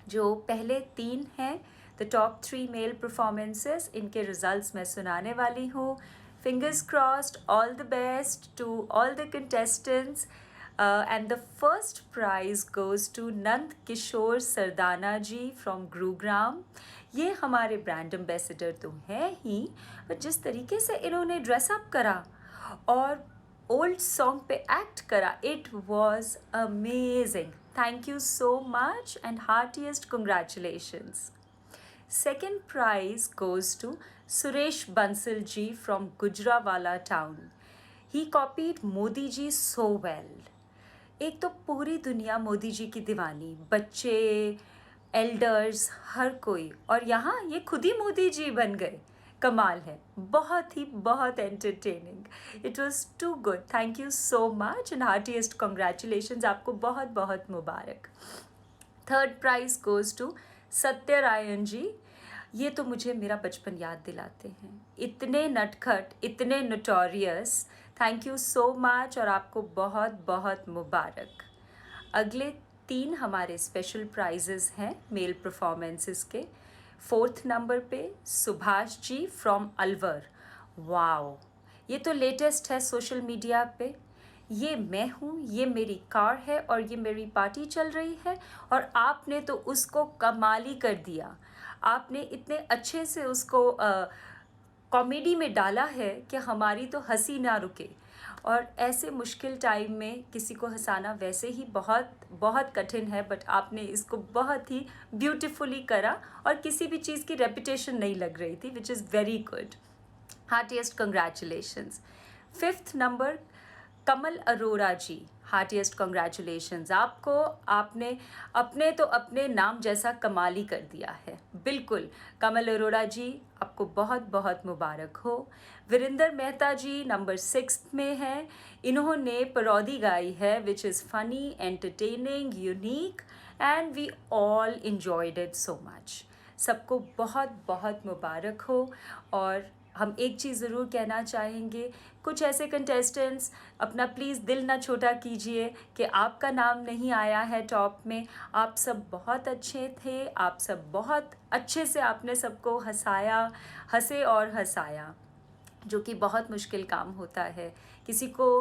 जो पहले 3 हैं, द टॉप 3 मेल परफॉर्मेंसेस, इनके रिजल्ट्स मैं सुनाने वाली हूँ। Fingers crossed, all the best to all the contestants. and the first prize goes to Nand Kishore Sardana ji from Gurugram. ये हमारे ब्रांड एम्बेसडर तो हैं ही, पर जिस तरीके से इन्होंने ड्रेसअप करा और ओल्ड सॉन्ग पे एक्ट करा, it was amazing. Thank you so much and heartiest congratulations. Second prize goes to Suresh Bansal ji from Gujranwala town. He copied Modi ji so well. एक तो पूरी दुनिया मोदी जी की दीवानी, बच्चे, एल्डर्स, हर कोई, और यहाँ ये खुद ही मोदी जी बन गए. कमाल है, बहुत entertaining. It was too good. Thank you so much and heartiest congratulations. आपको बहुत मुबारक. Third prize goes to Satyarayan ji. ये तो मुझे मेरा बचपन याद दिलाते हैं. इतने नटखट, इतने notorious. Thank you so much और आपको बहुत मुबारक. अगले 3 हमारे स्पेशल प्राइजेस हैं मेल परफॉर्मेंसेस के. 4th नंबर पे सुभाष जी फ्रॉम अलवर. वाओ, ये तो लेटेस्ट है सोशल मीडिया पे. ये मैं हूँ, ये मेरी कार है और ये मेरी पार्टी चल रही है, और आपने तो उसको कमाली कर दिया. आपने इतने अच्छे से उसको कॉमेडी में डाला है कि हमारी तो हंसी ना रुके. और ऐसे मुश्किल टाइम में किसी को हंसाना वैसे ही बहुत कठिन है, बट आपने इसको बहुत ही ब्यूटीफुली करा और किसी भी चीज़ की रेपिटेशन नहीं लग रही थी, which is very good. Heartiest congratulations. 5th number Kamal Arora ji. Heartiest congratulations आपको. आपने अपने नाम जैसा कमाली कर दिया है. बिल्कुल कमल अरोड़ा जी, आपको बहुत मुबारक हो. वीरेंद्र मेहता जी नंबर 6th में हैं. इन्होंने परौदी गाई है which is funny, entertaining, unique and we all enjoyed it so much. सबको बहुत मुबारक हो. और हम एक चीज़ ज़रूर कहना चाहेंगे, कुछ ऐसे कंटेस्टेंट्स अपना प्लीज़ दिल ना छोटा कीजिए कि आपका नाम नहीं आया है टॉप में. आप सब बहुत अच्छे थे, आप सब बहुत अच्छे से आपने सबको हंसे और हंसाया, जो कि बहुत मुश्किल काम होता है. किसी को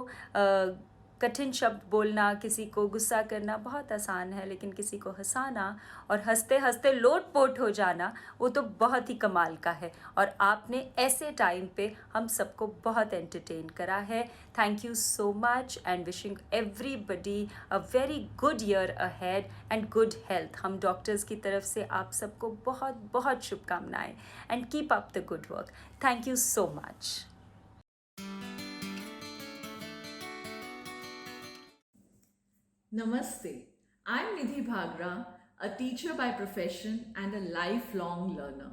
कठिन शब्द बोलना, किसी को गुस्सा करना बहुत आसान है, लेकिन किसी को हंसाना और हंसते हंसते लोट-पोट हो जाना, वो तो बहुत ही कमाल का है. और आपने ऐसे टाइम पे हम सबको बहुत एंटरटेन करा है. Thank you so much and wishing everybody a very good year ahead and good health. हम डॉक्टर्स की तरफ से आप सबको बहुत शुभकामनाएं and keep up the good work. Thank you so much. Namaste. I'm Nidhi Bhagra, a teacher by profession and a lifelong learner.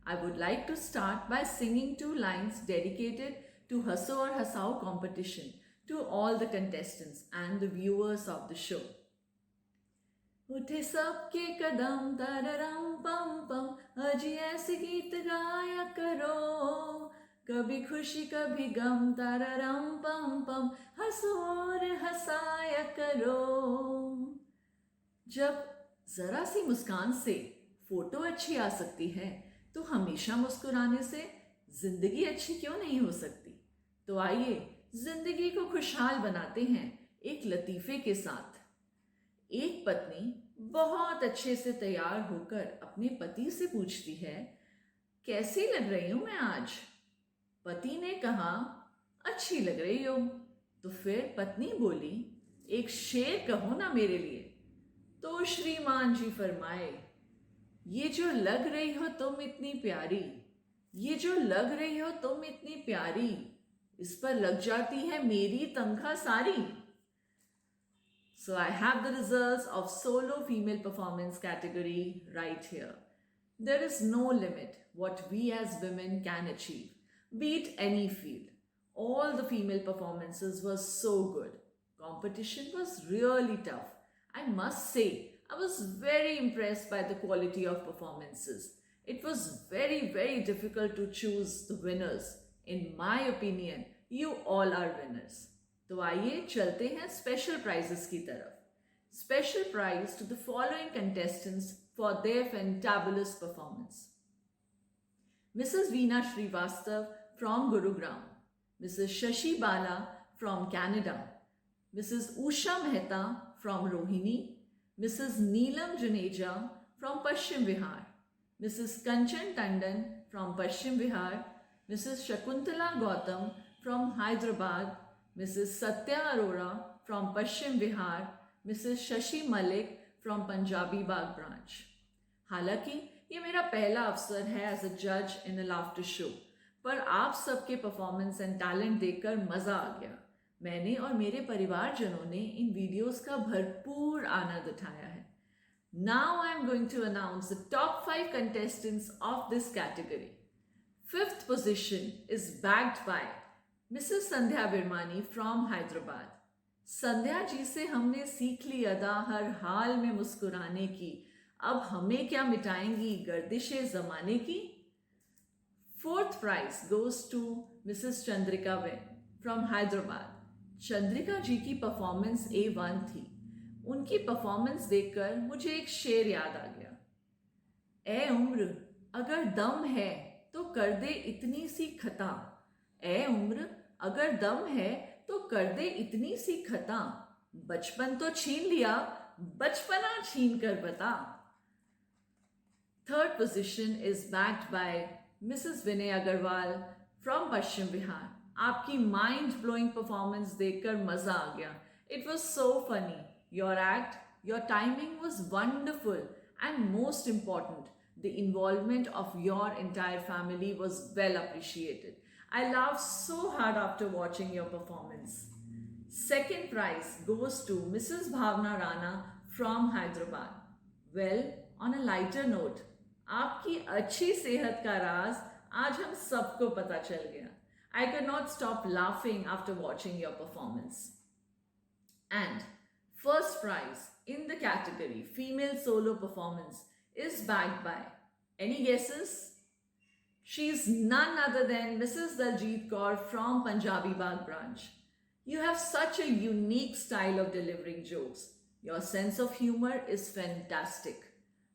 I would like to start by singing 2 lines dedicated to Haso aur Hasao competition to all the contestants and the viewers of the show. उठे सबके कदम तररम पम पम, अजी ऐसे गीत गाया करो, कभी खुशी कभी गम तररम पम पम, हंसो और हंसाया करो. जब जरा सी मुस्कान से फोटो अच्छी आ सकती है, तो हमेशा मुस्कुराने से जिंदगी अच्छी क्यों नहीं हो सकती. तो आइए जिंदगी को खुशहाल बनाते हैं एक लतीफे के साथ. एक पत्नी बहुत अच्छे से तैयार होकर अपने पति से पूछती है, कैसी लग रही हूं मैं आज. पति ने कहा, अच्छी लग रही हो. तो फिर पत्नी बोली, एक शेर कहो ना मेरे लिए. तो श्रीमान जी फरमाए, ये जो लग रही हो तुम इतनी प्यारी, ये जो लग रही हो तुम इतनी प्यारी, इस पर लग जाती है मेरी तनख्वाह सारी. So I have the results of solo female performance category right here. There is no limit what we as women can achieve, be it any field. All the female performances were so good. Competition was really tough. I must say, I was very impressed by the quality of performances. It was very difficult to choose the winners. In my opinion, you all are winners. तो आइए चलते हैं स्पेशल प्राइजेस की तरफ. Special prize to the following contestants for their fantabulous performance. Mrs. Veena Srivastav from Gurugram, Mrs. Shashi Bala from Canada, Mrs. Usha Mehta from Rohini, Mrs. Neelam Juneja from Paschim Vihar, Mrs. Kanchan Tandon from Paschim Vihar, Mrs. Shakuntala Gautam from Hyderabad, Mrs. Satya Arora from Paschim Vihar, Mrs. Shashi Malik from Punjabi Bagh branch. हालांकि ये मेरा पहला अवसर है एज अ जज इन अ लाफ्टर शो, पर आप सबके परफॉर्मेंस एंड टैलेंट देखकर मज़ा आ गया। मैंने और मेरे परिवारजनों ने इन वीडियोस का भरपूर आनंद उठाया है। Now I am going to announce the top 5 contestants of this category. 5th position is bagged by Mrs. Sandhya Virmani from Hyderabad. Sandhya ji से हमने सीख ली अदा हर हाल में मुस्कुराने की, अब हमें क्या मिटाएंगी गर्दिशे ज़माने की। 4th prize goes to Mrs. Chandrika Ven from Hyderabad. Chandrika जी की परफॉर्मेंस A1 थी। उनकी परफॉर्मेंस देखकर मुझे एक शेर याद आ गया। ए उम्र अगर दम है तो कर दे इतनी सी खता, ए उम्र अगर दम है तो कर दे इतनी सी खता, बचपन तो छीन लिया बचपना छीन कर बता। 3rd position is bagged by Mrs. Vinay Agarwal from Paschim Bihar. आपकी माइंड ब्लोइंग परफॉर्मेंस देखकर मजा आ गया। It was so funny, your act, your timing was wonderful and most important, the involvement of your entire family was well appreciated. I love so hard after watching your performance. 2nd prize goes to Mrs. Bhavna Rana from Hyderabad. Well, on a lighter note, आपकी अच्छी सेहत का राज आज हम सबको पता चल गया। I could not stop laughing after watching your performance. And 1st prize in the category Female Solo Performance is bagged by, any guesses? She's none other than Mrs. Daljit Kaur from Punjabi Bagh branch. You have such a unique style of delivering jokes. Your sense of humor is fantastic.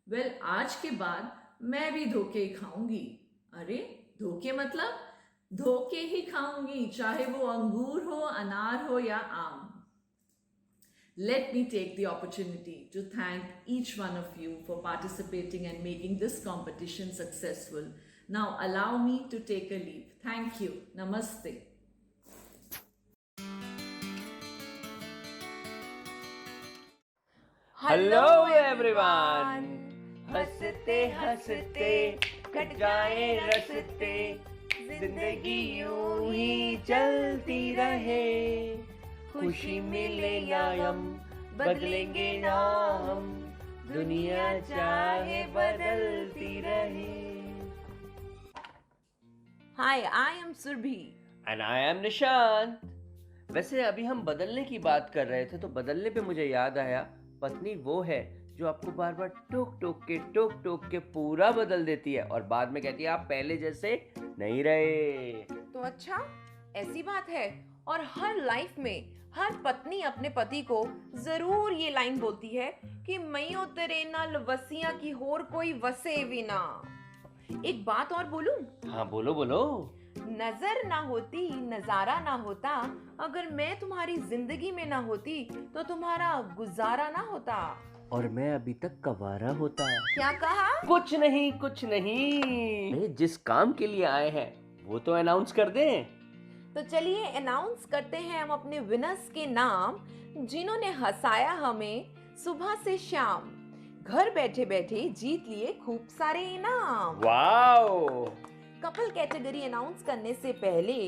Well, आज के बाद मैं भी धोखे खाऊंगी। अरे धोखे मतलब धोखे ही खाऊंगी, चाहे वो अंगूर हो, अनार हो या आम। Let me take the opportunity to thank each one of you for participating and making this competition successful. Now allow me to take a leave. Thank you. Namaste. Hello everyone, हंसते हंसते कट जाए रस्ते, जिंदगी यूं ही चलती रहे, खुशी मिले या गम बदलेंगे ना हम, दुनिया चाहे बदलती रहे। Hi, I am Surabhi and I am Nishant. वैसे अभी हम बदलने की बात कर रहे थे तो बदलने पे मुझे याद आया, पत्नी वो है जो आपको बार बार टोक टोक के पूरा बदल देती है और बाद में कहती है आप पहले जैसे नहीं रहे। तो अच्छा, ऐसी बात है। और हर लाइफ में हर पत्नी अपने पति को जरूर ये लाइन बोलती है कि मैयो तेरे नाल वसिया की होर कोई वसे भी ना। एक बात और बोलूं? हाँ बोलो बोलो। नजर ना होती नजारा ना होता, अगर मैं तुम्हारी जिंदगी में ना होती तो तुम्हारा गुजारा ना होता। और मैं अभी तक कवारा होता। क्या कहा? कुछ नहीं कुछ नहीं। जिस काम के लिए आए हैं वो तो अनाउंस कर दें। तो चलिए अनाउंस करते हैं हम अपने विनर्स के नाम, जिन्होंने हंसाया हमें सुबह से शाम, घर बैठे बैठे जीत लिए खूब सारे इनाम। वाओ! कपल कैटेगरी अनाउंस करने से पहले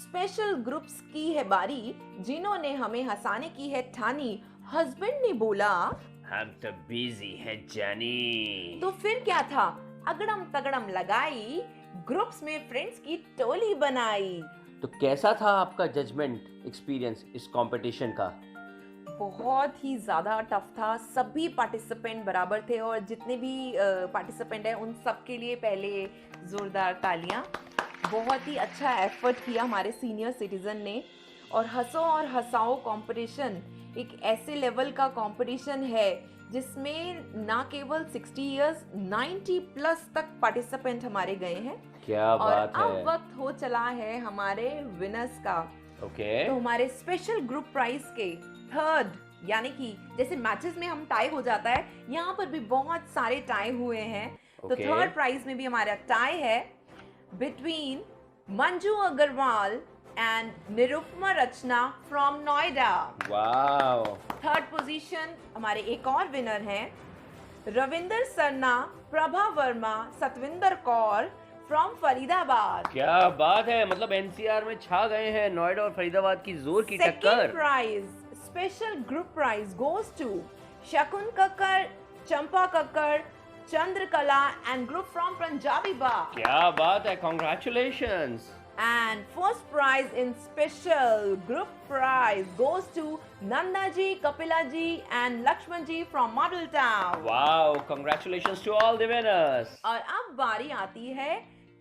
स्पेशल ग्रुप्स की है बारी, जिन्होंने हमें हंसाने की है ठानी। हस्बैंड ने बोला हम तो बिजी है जानी। तो फिर क्या था, अगड़म तगड़म लगाई, ग्रुप्स में फ्रेंड्स की टोली बनाई। तो कैसा था आपका जजमेंट एक्सपीरियंस इस कंपटीशन का? बहुत ही ज़्यादा टफ था। सभी पार्टिसिपेंट बराबर थे और जितने भी पार्टिसिपेंट हैं उन सब के लिए पहले ज़ोरदार तालियां। बहुत ही अच्छा एफर्ट किया हमारे सीनियर सिटीज़न ने। और हंसो और हंसाओ कंपटीशन एक ऐसे लेवल का कंपटीशन है जिसमें ना केवल 60 इयर्स 90 प्लस तक पार्टिसिपेंट हमारे गए हैं। क्या बात है। और अब वक्त हो चला है हमारे विनर्स का। तो हमारे स्पेशल ग्रुप प्राइज के थर्ड, यानी कि जैसे मैचेस में हम टाई हो जाता है, यहाँ पर भी बहुत सारे टाई हुए हैं। तो थर्ड प्राइज में भी हमारा टाई है between Manju Agarwal and Nirupama Rachna from Noida. Wow. Third position हमारे एक और विनर हैं रविंदर सरना, प्रभा वर्मा, सतविंदर कौर फ्रॉम फरीदाबाद। क्या बात है, मतलब एनसीआर में छा गए हैं नोएडा और फरीदाबाद की जोर की टक्कर। Second prize special group prize goes to Shakun Kakkar, Champa Kakkar, Chandrakala and group from Punjabi Bagh. क्या बात है, congratulations. And first prize in special group prize goes to Nanda ji, Kapila ji and Lakshman ji from Model Town. Wow, congratulations to all the winners. और अब बारी आती है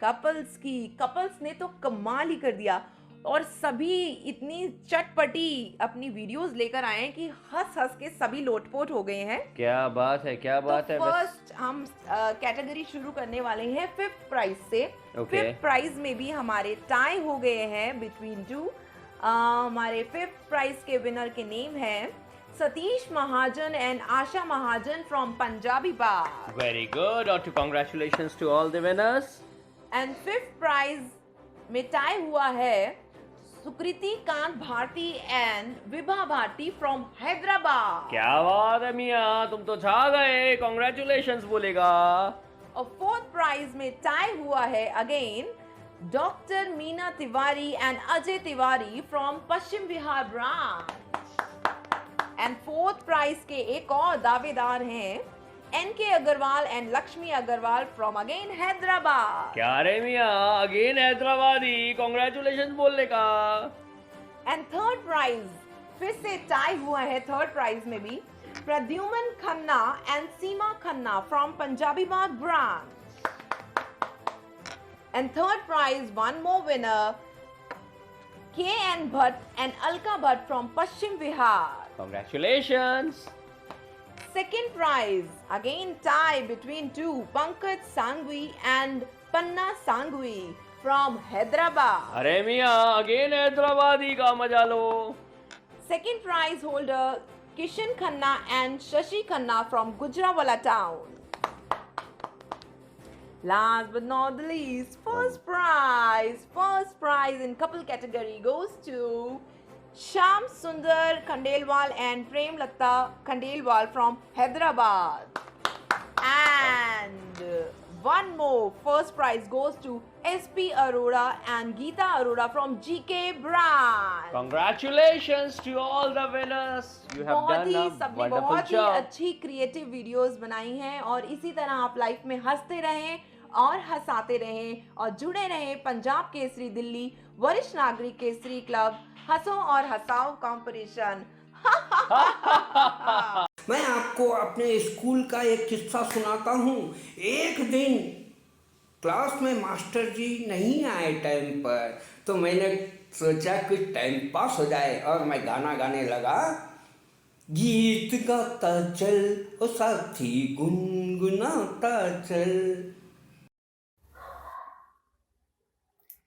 कपल्स की। कपल्स ने तो कमाल ही कर दिया और सभी इतनी चटपटी अपनी वीडियोस लेकर आए हैं कि हंस हंस के सभी लोटपोट हो गए हैं। क्या बात है, क्या बात है। फर्स्ट हम कैटेगरी शुरू करने वाले हैं फिफ्थ प्राइज से। फिफ्थ प्राइज में भी हमारे टाई हो गए हैं बिटवीन टू। हमारे फिफ्थ प्राइज के विनर के नेम है Satish Mahajan and Asha Mahajan from Punjabi Bagh. Very good, और too congratulations to all the winners. And fifth prize में टाई हुआ है सुकृति कांत भारती एंड विभा भारती फ्रॉम हैदराबाद। क्या बात है मियां, तुम तो छा गए, कांग्रेचुलेशंस बोलेगा। और फोर्थ प्राइज में टाई हुआ है again doctor Meena Tiwari and Ajay Tiwari from Paschim Bihar branch. And fourth prize के एक और दावेदार हैं NK Agarwal and Lakshmi Agarwal from again Hyderabad. क्या रे मियां, अगेन हैदराबादी, कांग्रेचुलेशंस बोलने का। एंड थर्ड प्राइज फिर से टाई हुआ है थर्ड प्राइज में भी Pradyuman Khanna and Seema Khanna from Punjabi Bagh branch. And third prize one more winner KN Bhatt and Alka Bhatt from Paschim Bihar. Congratulations. Second prize, again tie between two, Pankaj Sangvi and Panna Sangvi from Hyderabad. अरे मियां, अगेन हैदराबादी का मजा लो। Second prize holder Kishan Khanna and Shashi Khanna from Gujranwala town. Last but not the least, first prize in couple category goes to Sham Sundar Khandelwal and Prem Latta Khandelwal from Hyderabad. And one more first prize goes to SP Arora and Geeta Arora from GK branch. Congratulations to all the winners. You have done a wonderful बहुत ही job. अच्छी क्रिएटिव वीडियोस बनाई हैं और इसी तरह आप लाइफ में हंसते रहें और हंसाते रहें और जुड़े रहें पंजाब केसरी दिल्ली वरिष्ठ नागरिक केसरी क्लब हंसो और हंसाओ कंपटीशन। मैं आपको अपने स्कूल का एक किस्सा सुनाता हूँ। एक दिन क्लास में मास्टर जी नहीं आए टाइम पर, तो मैंने सोचा कुछ टाइम पास हो जाए और मैं गाना गाने लगा। गीत गाता चल ओ साथी गुनगुनाता चल।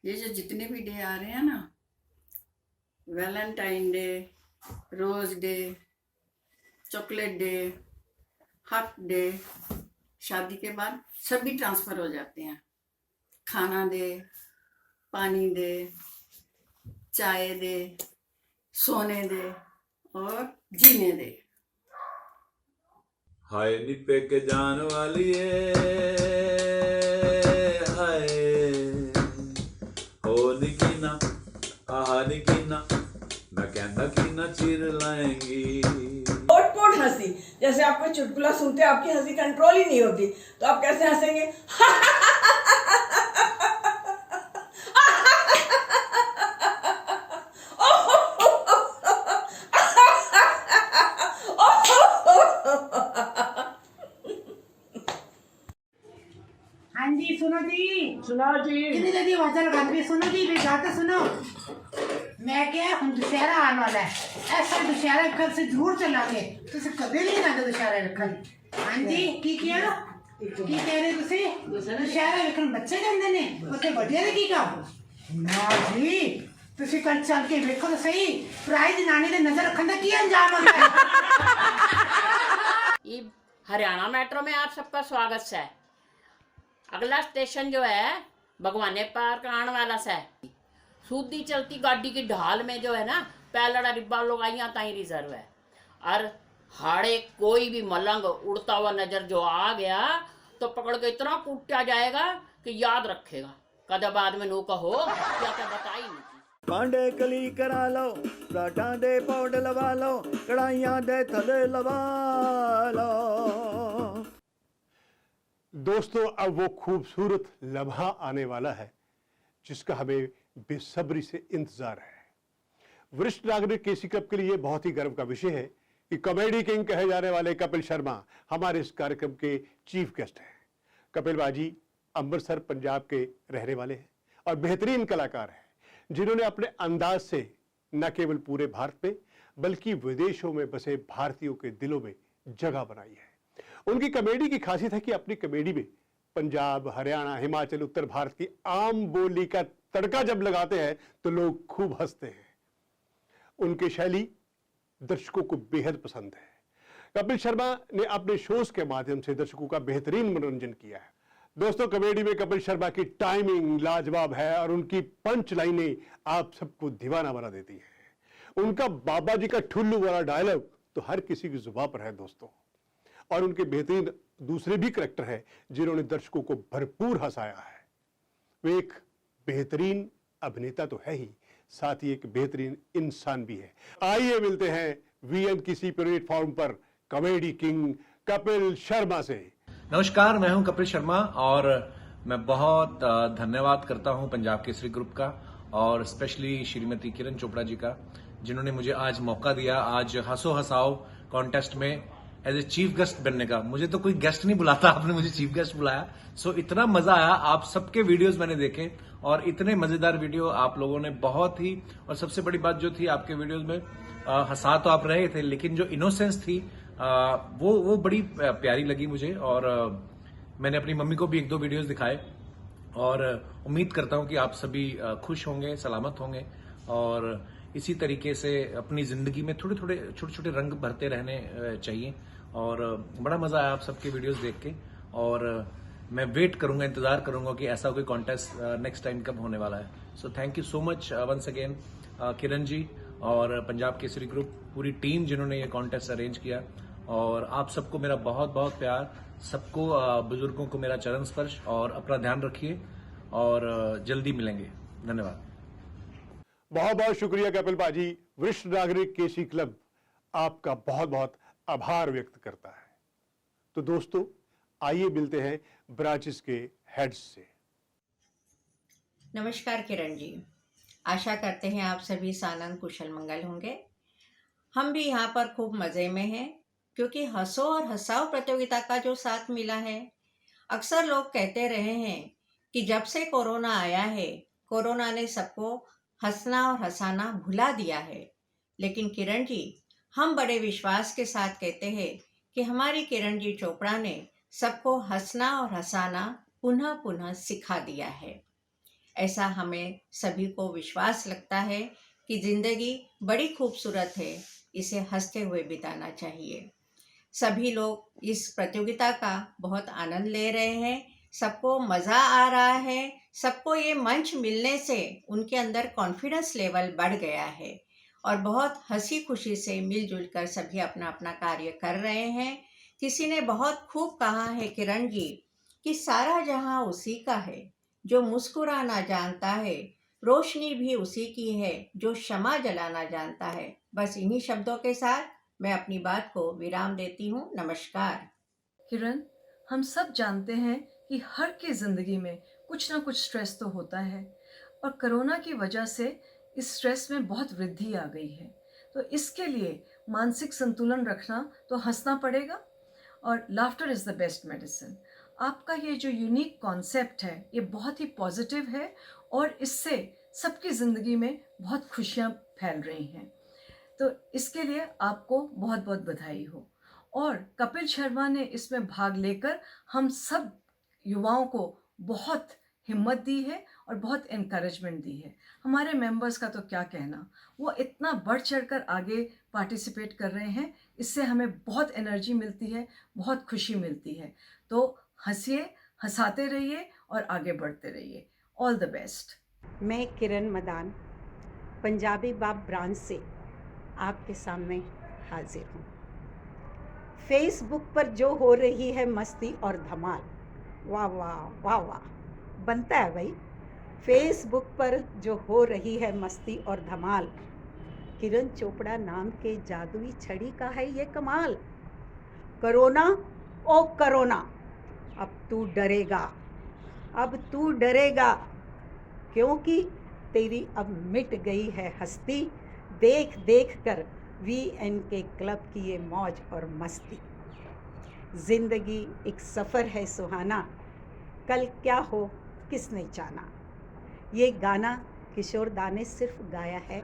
ये जो जितने भी डे आ रहे हैं ना, Valentine day, rose day, chocolate day, hug day, शादी के बाद सभी ट्रांसफर हो जाते हैं। खाना दे, पानी दे, चाय दे, सोने दे और जीने दे। हाय निपे के जान वाली हाय हो निकीना आहा निकीना मैं कहना की ना चिर लाएंगी। पोट हंसी, जैसे आप कोई चुटकुला सुनते हैं आपकी हंसी कंट्रोल ही नहीं होती, तो आप कैसे हंसेंगे? हाँ जी सुनो जी, सुनाओ जी। कितनी जल्दी आवाज़ लगाते हैं, सुनो जी मेरी बात तो सुनो। मैं क्या हम दुशहरा आने वाला है, ऐसा दुशहरा रखल से जरूर चलांगे, तुझे कभी नहीं आना दुशहरा रखल। हाँ जी की क्या की कह रहे तुझे दुशहरा रखल बच्चे कहते ने, उसे बढ़िया ने की कहा ना जी ਤੁਸੀਂ ਕੱਲ ਚੱਲ ਕੇ ਵੇਖੋ ਤਾਂ ਸਹੀ ਭਰਾਈ ਦੀ ਨਾਨੀ ਦੇ ਨਜ਼ਰ ਰੱਖਣ ਦਾ ਕੀ ਅੰਜਾਮ ਹੁੰਦਾ है। ये हरियाणा मेट्रो में आप सबका स्वागत है। अगला स्टेशन जो है भगवाने पार्क आने वाला है। सूदी चलती गाड़ी की ढाल में जो है ना पैलड़ा डिब्बा लोग आइया ताई रिजर्व है। और हाड़े कोई भी मलंग उड़ता हुआ नजर जो आ गया तो पकड़ के इतना कूटा जाएगा कि याद रखेगा। कदा बाद में नू कहो क्या क्या बताई नहीं। पांडे कली करा लो, पराठा दे पाउडर लगा लो, कढ़ाइयाँ दे थले लगा लो। दोस्तों, अब वो खूबसूरत लम्हा आने वाला है जिसका हमें बेसब्री से इंतजार है। वरिष्ठ नागरिक केसी क्लब के लिए बहुत ही गर्व का विषय है कि कॉमेडी किंग कहे जाने वाले कपिल शर्मा हमारे इस कार्यक्रम के चीफ गेस्ट हैं। कपिल बाजी अमृतसर पंजाब के रहने वाले हैं और बेहतरीन कलाकार हैं, जिन्होंने अपने अंदाज से न केवल पूरे भारत में बल्कि विदेशों में बसे भारतीयों के दिलों में जगह बनाई है। उनकी कॉमेडी की खासियत है कि अपनी कॉमेडी में पंजाब, हरियाणा, हिमाचल, उत्तर भारत की आम बोली का तड़का जब लगाते हैं तो लोग खूब हंसते हैं। उनकी शैली दर्शकों को बेहद पसंद है। कपिल शर्मा ने अपने शोज के माध्यम से दर्शकों का बेहतरीन मनोरंजन किया है। दोस्तों, कॉमेडी में कपिल शर्मा की टाइमिंग लाजवाब है और उनकी पंच लाइनें आप सबको दीवाना बना देती हैं। उनका बाबा जी का ठुल्लू वाला डायलॉग तो हर किसी की जुबान पर है दोस्तों। और उनके बेहतरीन दूसरे भी करैक्टर हैं जिन्होंने दर्शकों को भरपूर हंसाया है। वे एक बेहतरीन अभिनेता तो है ही, साथ ही एक बेहतरीन इंसान भी है। आइए मिलते हैं वीएम किसी प्लेटफॉर्म पर कॉमेडी किंग कपिल शर्मा से। नमस्कार, मैं हूं कपिल शर्मा और मैं बहुत धन्यवाद करता हूं पंजाब केसरी ग्रुप का और स्पेशली श्रीमती किरण चोपड़ा जी का, जिन्होंने मुझे आज मौका दिया आज हंसो हंसाओ कॉन्टेस्ट में एज ए चीफ गेस्ट बनने का। मुझे तो कोई गेस्ट नहीं बुलाता, आपने मुझे चीफ गेस्ट बुलाया। सो इतना मजा आया। आप सबके वीडियोस मैंने देखे और इतने मजेदार वीडियो आप लोगों ने बहुत ही, और सबसे बड़ी बात जो थी आपके वीडियोस में हंसा तो आप रहे थे लेकिन जो इनोसेंस थी वो बड़ी प्यारी लगी मुझे। और मैंने अपनी मम्मी को भी 1-2 वीडियोस दिखाए और उम्मीद करता हूं कि आप सभी खुश होंगे, सलामत होंगे और इसी तरीके से अपनी जिंदगी में थोड़े छोटे रंग भरते रहने चाहिए। और बड़ा मजा आया आप सबके वीडियोस देख के और मैं वेट करूंगा, इंतजार करूंगा कि ऐसा कोई कॉन्टेस्ट नेक्स्ट टाइम कब होने वाला है। So thank you so much once again Kiran ji और पंजाब केसरी ग्रुप, पूरी टीम जिन्होंने ये कॉन्टेस्ट अरेंज किया। और आप सबको मेरा बहुत बहुत प्यार, सबको बुजुर्गों को मेरा चरण स्पर्श और अपना ध्यान रखिए और जल्दी मिलेंगे। धन्यवाद। बहुत बहुत शुक्रिया कपिल बाजी। वरिष्ठ नागरिक केसी क्लब आपका बहुत बहुत आभार व्यक्त करता है। तो दोस्तों, आइए मिलते हैं ब्रांचेस के हेड्स से। नमस्कार किरण जी, आशा करते हैं आप सभी सानंद कुशल मंगल होंगे। हम भी यहाँ पर खूब मज़े में हैं क्योंकि हंसो और हंसाओ प्रतियोगिता का जो साथ मिला है। अक्सर लोग कहते रहे हैं कि जब से कोरोना आया है, कोरोना ने सबको हंसना और हंसाना भुला दिया है। लेकिन किरण जी, हम बड़े विश्वास के साथ कहते हैं कि हमारी किरण जी चोपड़ा ने सबको हंसना और हंसाना पुनः पुनः सिखा दिया है। ऐसा हमें सभी को विश्वास लगता है कि जिंदगी बड़ी खूबसूरत है, इसे हंसते हुए बिताना चाहिए। सभी लोग इस प्रतियोगिता का बहुत आनंद ले रहे हैं, सबको मज़ा आ रहा है। सबको ये मंच मिलने से उनके अंदर कॉन्फिडेंस लेवल बढ़ गया है और बहुत हंसी खुशी से मिलजुल कर सभी अपना अपना कार्य कर रहे हैं। किसी ने बहुत खूब कहा है किरण जी कि सारा जहां उसी का है जो मुस्कुराना जानता है, रोशनी भी उसी की है जो क्षमा जलाना जानता है। बस इन्हीं शब्दों के साथ मैं अपनी बात को विराम देती हूँ। नमस्कार। किरण, हम सब जानते हैं कि हर की ज़िंदगी में कुछ ना कुछ स्ट्रेस तो होता है और कोरोना की वजह से इस स्ट्रेस में बहुत वृद्धि आ गई है। तो इसके लिए मानसिक संतुलन रखना तो हंसना पड़ेगा और laughter is the best medicine. आपका ये जो यूनिक कॉन्सेप्ट है ये बहुत ही पॉजिटिव है और इससे सबकी ज़िंदगी में बहुत खुशियाँ फैल रही हैं। तो इसके लिए आपको बहुत बहुत बधाई हो। और कपिल शर्मा ने इसमें भाग लेकर हम सब युवाओं को बहुत हिम्मत दी है और बहुत इनकरेजमेंट दी है। हमारे मेंबर्स का तो क्या कहना, वो इतना बढ़ चढ़कर आगे पार्टिसिपेट कर रहे हैं, इससे हमें बहुत एनर्जी मिलती है, बहुत खुशी मिलती है। तो हंसिए, हंसाते रहिए और आगे बढ़ते रहिए। All the best. मैं किरण मदान पंजाबी बाप ब्रांच से आपके सामने हाजिर हूँ। फेसबुक पर जो हो रही है मस्ती और धमाल, वाह वाह वाह वाह, बनता है भाई। फेसबुक पर जो हो रही है मस्ती और धमाल, किरण चोपड़ा नाम के जादुई छड़ी का है ये कमाल। कोरोना ओ कोरोना, अब तू डरेगा, अब तू डरेगा, क्योंकि तेरी अब मिट गई है हस्ती। देख देख कर VNK क्लब की ये मौज और मस्ती। ज़िंदगी एक सफ़र है सुहाना, कल क्या हो किसने जाना। ये गाना किशोर दा ने सिर्फ गाया है,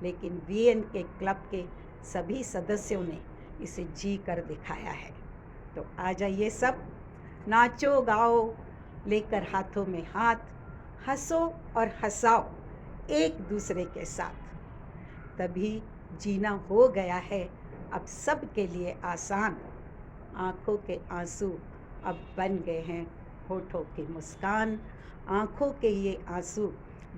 लेकिन VNK क्लब के सभी सदस्यों ने इसे जी कर दिखाया है। तो आ जाइए सब, नाचो गाओ लेकर हाथों में हाथ, हंसो और हंसाओ एक दूसरे के साथ। तभी जीना हो गया है अब सब के लिए आसान। आँखों के आंसू अब बन गए हैं होठों की मुस्कान। आँखों के ये आंसू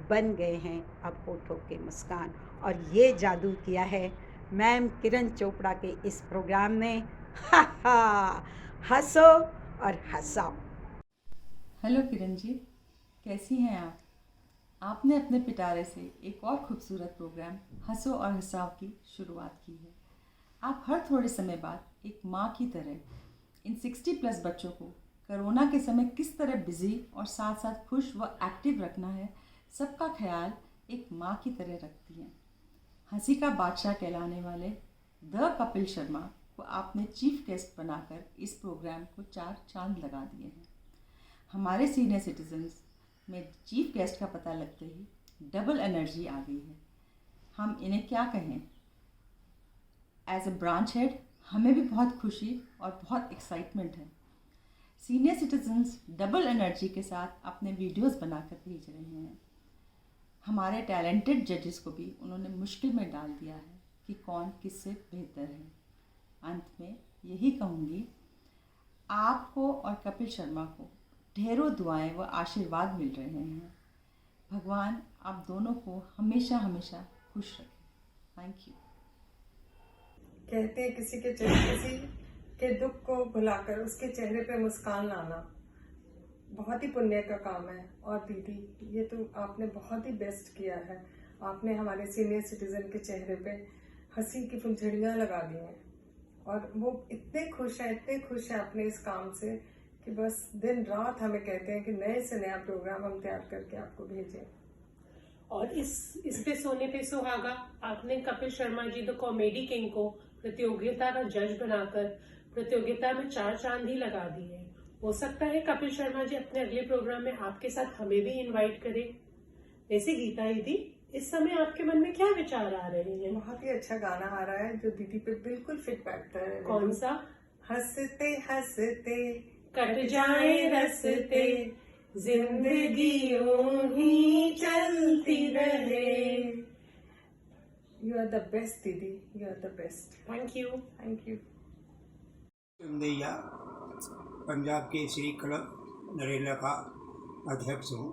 बन गए हैं अब होठों की मुस्कान। और ये जादू किया है मैम किरण चोपड़ा के इस प्रोग्राम ने। हा हा, हंसो और हंसाओ। हेलो किरण जी, कैसी हैं आप? आपने अपने पिटारे से एक और खूबसूरत प्रोग्राम हंसो और हंसाओ की शुरुआत की है। आप हर थोड़े समय बाद एक माँ की तरह इन 60+ बच्चों को कोरोना के समय किस तरह बिज़ी और साथ साथ खुश व एक्टिव रखना है, सबका ख्याल एक माँ की तरह रखती हैं। हंसी का बादशाह कहलाने वाले द कपिल शर्मा को आपने चीफ गेस्ट बनाकर इस प्रोग्राम को 4 चांद लगा दिए हैं। हमारे सीनियर सिटीजन्स में चीफ गेस्ट का पता लगते ही डबल एनर्जी आ गई है। हम इन्हें क्या कहें। एज अ ब्रांच हेड हमें भी बहुत खुशी और बहुत एक्साइटमेंट है। सीनियर सिटीजन्स डबल एनर्जी के साथ अपने वीडियोस बनाकर भेज रहे हैं। हमारे टैलेंटेड जजेस को भी उन्होंने मुश्किल में डाल दिया है कि कौन किससे बेहतर है। अंत में यही कहूँगी, आपको और कपिल शर्मा को ढेरों दुआएं व आशीर्वाद मिल रहे हैं। भगवान आप दोनों को हमेशा हमेशा खुश रखें। Thank you. कहते हैं किसी के दुख को भुलाकर उसके चेहरे पे मुस्कान लाना बहुत ही पुण्य का काम है। और दीदी, ये तो आपने बहुत ही बेस्ट किया है। आपने हमारे सीनियर सिटीजन के चेहरे पे हंसी की फुलझड़ियाँ लगा दी हैं और वो इतने खुश हैं अपने इस काम से कि बस दिन रात हमें कहते हैं कि नए से नया प्रोग्राम हम तैयार करके आपको भेजें। और इस पे सोने पे सुहागा, आपने कपिल शर्मा जी द कॉमेडी किंग को प्रतियोगिता का जज बनाकर प्रतियोगिता में 4 चांद ही लगा दिए। हो सकता है कपिल शर्मा जी अपने अगले प्रोग्राम में आपके साथ हमें भी इनवाइट करें। वैसे गीता दीदी, इस समय आपके मन में क्या विचार आ रहे हैं? बहुत ही अच्छा गाना आ रहा है जो दीदी पे बिल्कुल फिट बैठता है। कौन सा? हंसते हंसते कट जाए रस्ते, जिंदगी यूं ही चलती रहे। You are the best didi, you are the best. Thank you. Thank you. Chandaiya Punjab Kesari club Narela का अध्यक्ष हूँ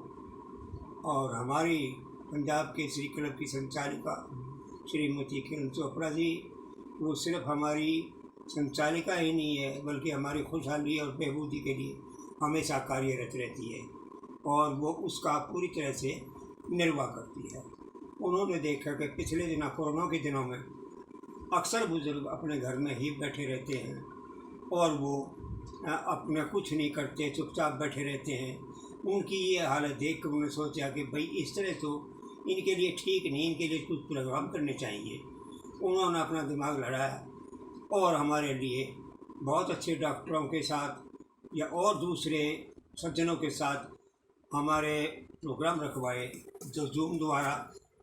और हमारी पंजाब केसरी क्लब की संचालिका श्रीमती किरण चोपड़ा जी, वो सिर्फ हमारी संचालिका ही नहीं है बल्कि हमारी खुशहाली और बहबूदी के लिए हमेशा कार्यरत रहती है और वो उसका पूरी तरह से निर्वाह करती है। उन्होंने देखा कि पिछले दिनों कोरोना के दिनों में अक्सर बुजुर्ग अपने घर में ही बैठे रहते हैं और वो अपने कुछ नहीं करते, चुपचाप बैठे रहते हैं। उनकी ये हालत देख कर उन्होंने सोचा कि भाई इस तरह तो इनके लिए ठीक नहीं, इनके लिए कुछ प्रोग्राम करने चाहिए। उन्होंने अपना दिमाग लड़ाया और हमारे लिए बहुत अच्छे डॉक्टरों के साथ या और दूसरे सज्जनों के साथ हमारे प्रोग्राम रखवाए जो जूम द्वारा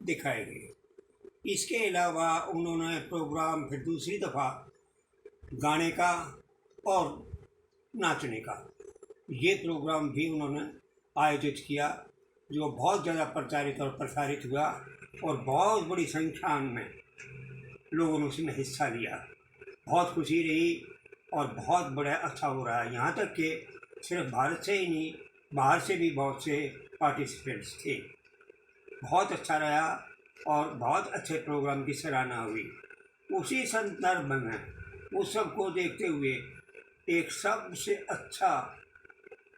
दिखाए गए। इसके अलावा उन्होंने प्रोग्राम फिर दूसरी दफ़ा गाने का और नाचने का ये प्रोग्राम भी उन्होंने आयोजित किया जो बहुत ज़्यादा प्रचारित और प्रसारित हुआ और बहुत बड़ी संख्या में लोगों ने उसमें हिस्सा लिया। बहुत खुशी रही और बहुत बड़ा अच्छा हो रहा है। यहाँ तक कि सिर्फ भारत से ही नहीं, बाहर से भी बहुत से पार्टिसिपेंट्स थे। बहुत अच्छा रहा और बहुत अच्छे प्रोग्राम की सराहना हुई। उसी संदर्भ में उस सब को देखते हुए एक सबसे अच्छा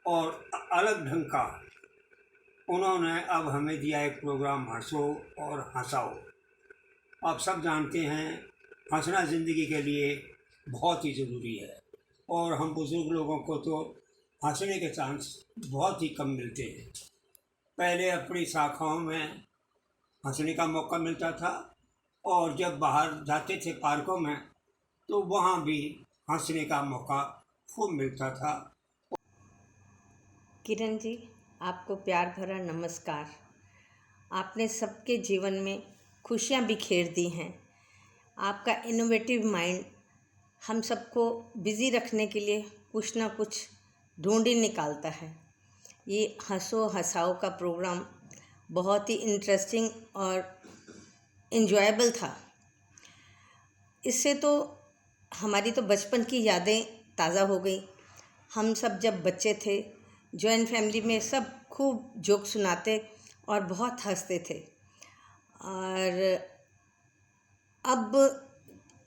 और अलग ढंग का उन्होंने अब हमें दिया एक प्रोग्राम हंसो और हंसाओ। आप सब जानते हैं हंसना ज़िंदगी के लिए बहुत ही ज़रूरी है और हम बुज़ुर्ग लोगों को तो हंसने के चांस बहुत ही कम मिलते हैं। पहले अपनी शाखाओं में हंसने का मौका मिलता था और जब बाहर जाते थे पार्कों में तो वहाँ भी हंसने का मौका खूब मिलता था। किरण जी, आपको प्यार भरा नमस्कार। आपने सबके जीवन में खुशियाँ बिखेर दी हैं। आपका इनोवेटिव माइंड हम सबको बिज़ी रखने के लिए कुछ ना कुछ ढूंढ ही निकालता है। ये हंसो हंसाओ का प्रोग्राम बहुत ही इंटरेस्टिंग और इन्जॉयबल था। इससे तो हमारी तो बचपन की यादें ताज़ा हो गई। हम सब जब बच्चे थे, जॉइंट फैमिली में सब खूब जोक सुनाते और बहुत हंसते थे। और अब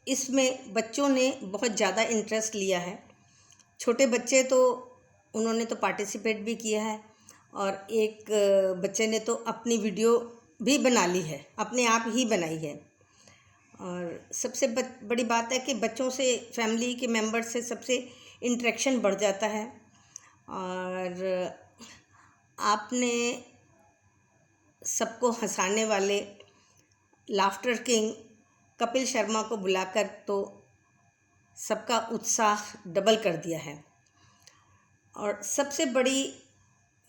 इसमें बच्चों ने बहुत ज़्यादा इंटरेस्ट लिया है। छोटे बच्चे तो उन्होंने तो पार्टिसिपेट भी किया है और एक बच्चे ने तो अपनी वीडियो भी बना ली है, अपने आप ही बनाई है। और सबसे बड़ी बात है कि बच्चों से, फैमिली के मेंबर से सबसे इंटरेक्शन बढ़ जाता है। और आपने सबको हंसाने वाले लाफ्टर किंग कपिल शर्मा को बुलाकर तो सबका उत्साह डबल कर दिया है। और सबसे बड़ी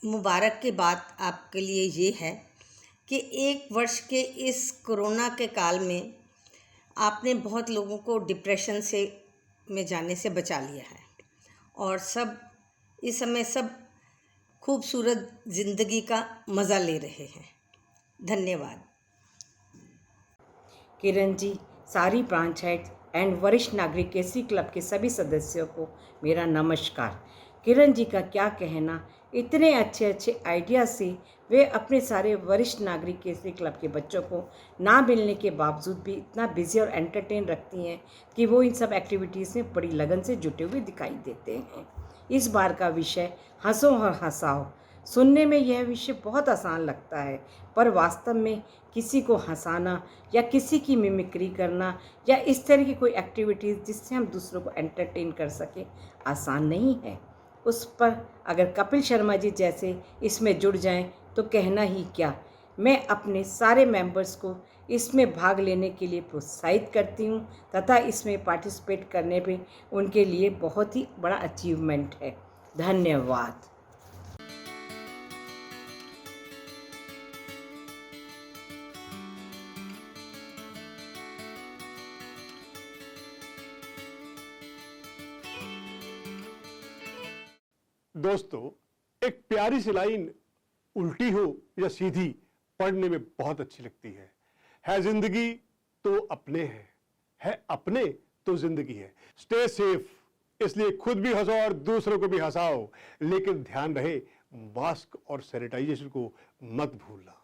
मुबारक की बात आपके लिए ये है कि 1 वर्ष के इस कोरोना के काल में आपने बहुत लोगों को डिप्रेशन में जाने से बचा लिया है और सब इस समय सब खूबसूरत ज़िंदगी का मज़ा ले रहे हैं। धन्यवाद। किरण जी, सारी ब्रांच हेड एंड वरिष्ठ नागरिक केसरी क्लब के सभी सदस्यों को मेरा नमस्कार। किरण जी का क्या कहना, इतने अच्छे अच्छे आइडिया से वे अपने सारे वरिष्ठ नागरिक केसरी क्लब के बच्चों को ना मिलने के बावजूद भी इतना बिजी और एंटरटेन रखती हैं कि वो इन सब एक्टिविटीज़ में बड़ी लगन से जुटे हुए दिखाई देते हैं। इस बार का विषय हंसो और हंसाओ। सुनने में यह विषय बहुत आसान लगता है, पर वास्तव में किसी को हंसाना या किसी की मिमिक्री करना या इस तरह की कोई एक्टिविटीज़ जिससे हम दूसरों को एंटरटेन कर सकें आसान नहीं है। उस पर अगर कपिल शर्मा जी जैसे इसमें जुड़ जाएं तो कहना ही क्या। मैं अपने सारे मेंबर्स को इसमें भाग लेने के लिए प्रोत्साहित करती हूँ तथा इसमें पार्टिसिपेट करने में उनके लिए बहुत ही बड़ा अचीवमेंट है। धन्यवाद। दोस्तों, एक प्यारी सी लाइन उल्टी हो या सीधी पढ़ने में बहुत अच्छी लगती है जिंदगी तो अपने है अपने तो जिंदगी है। स्टे सेफ, इसलिए खुद भी हंसो और दूसरों को भी हंसाओ, लेकिन ध्यान रहे मास्क और सैनिटाइजेशन को मत भूलना।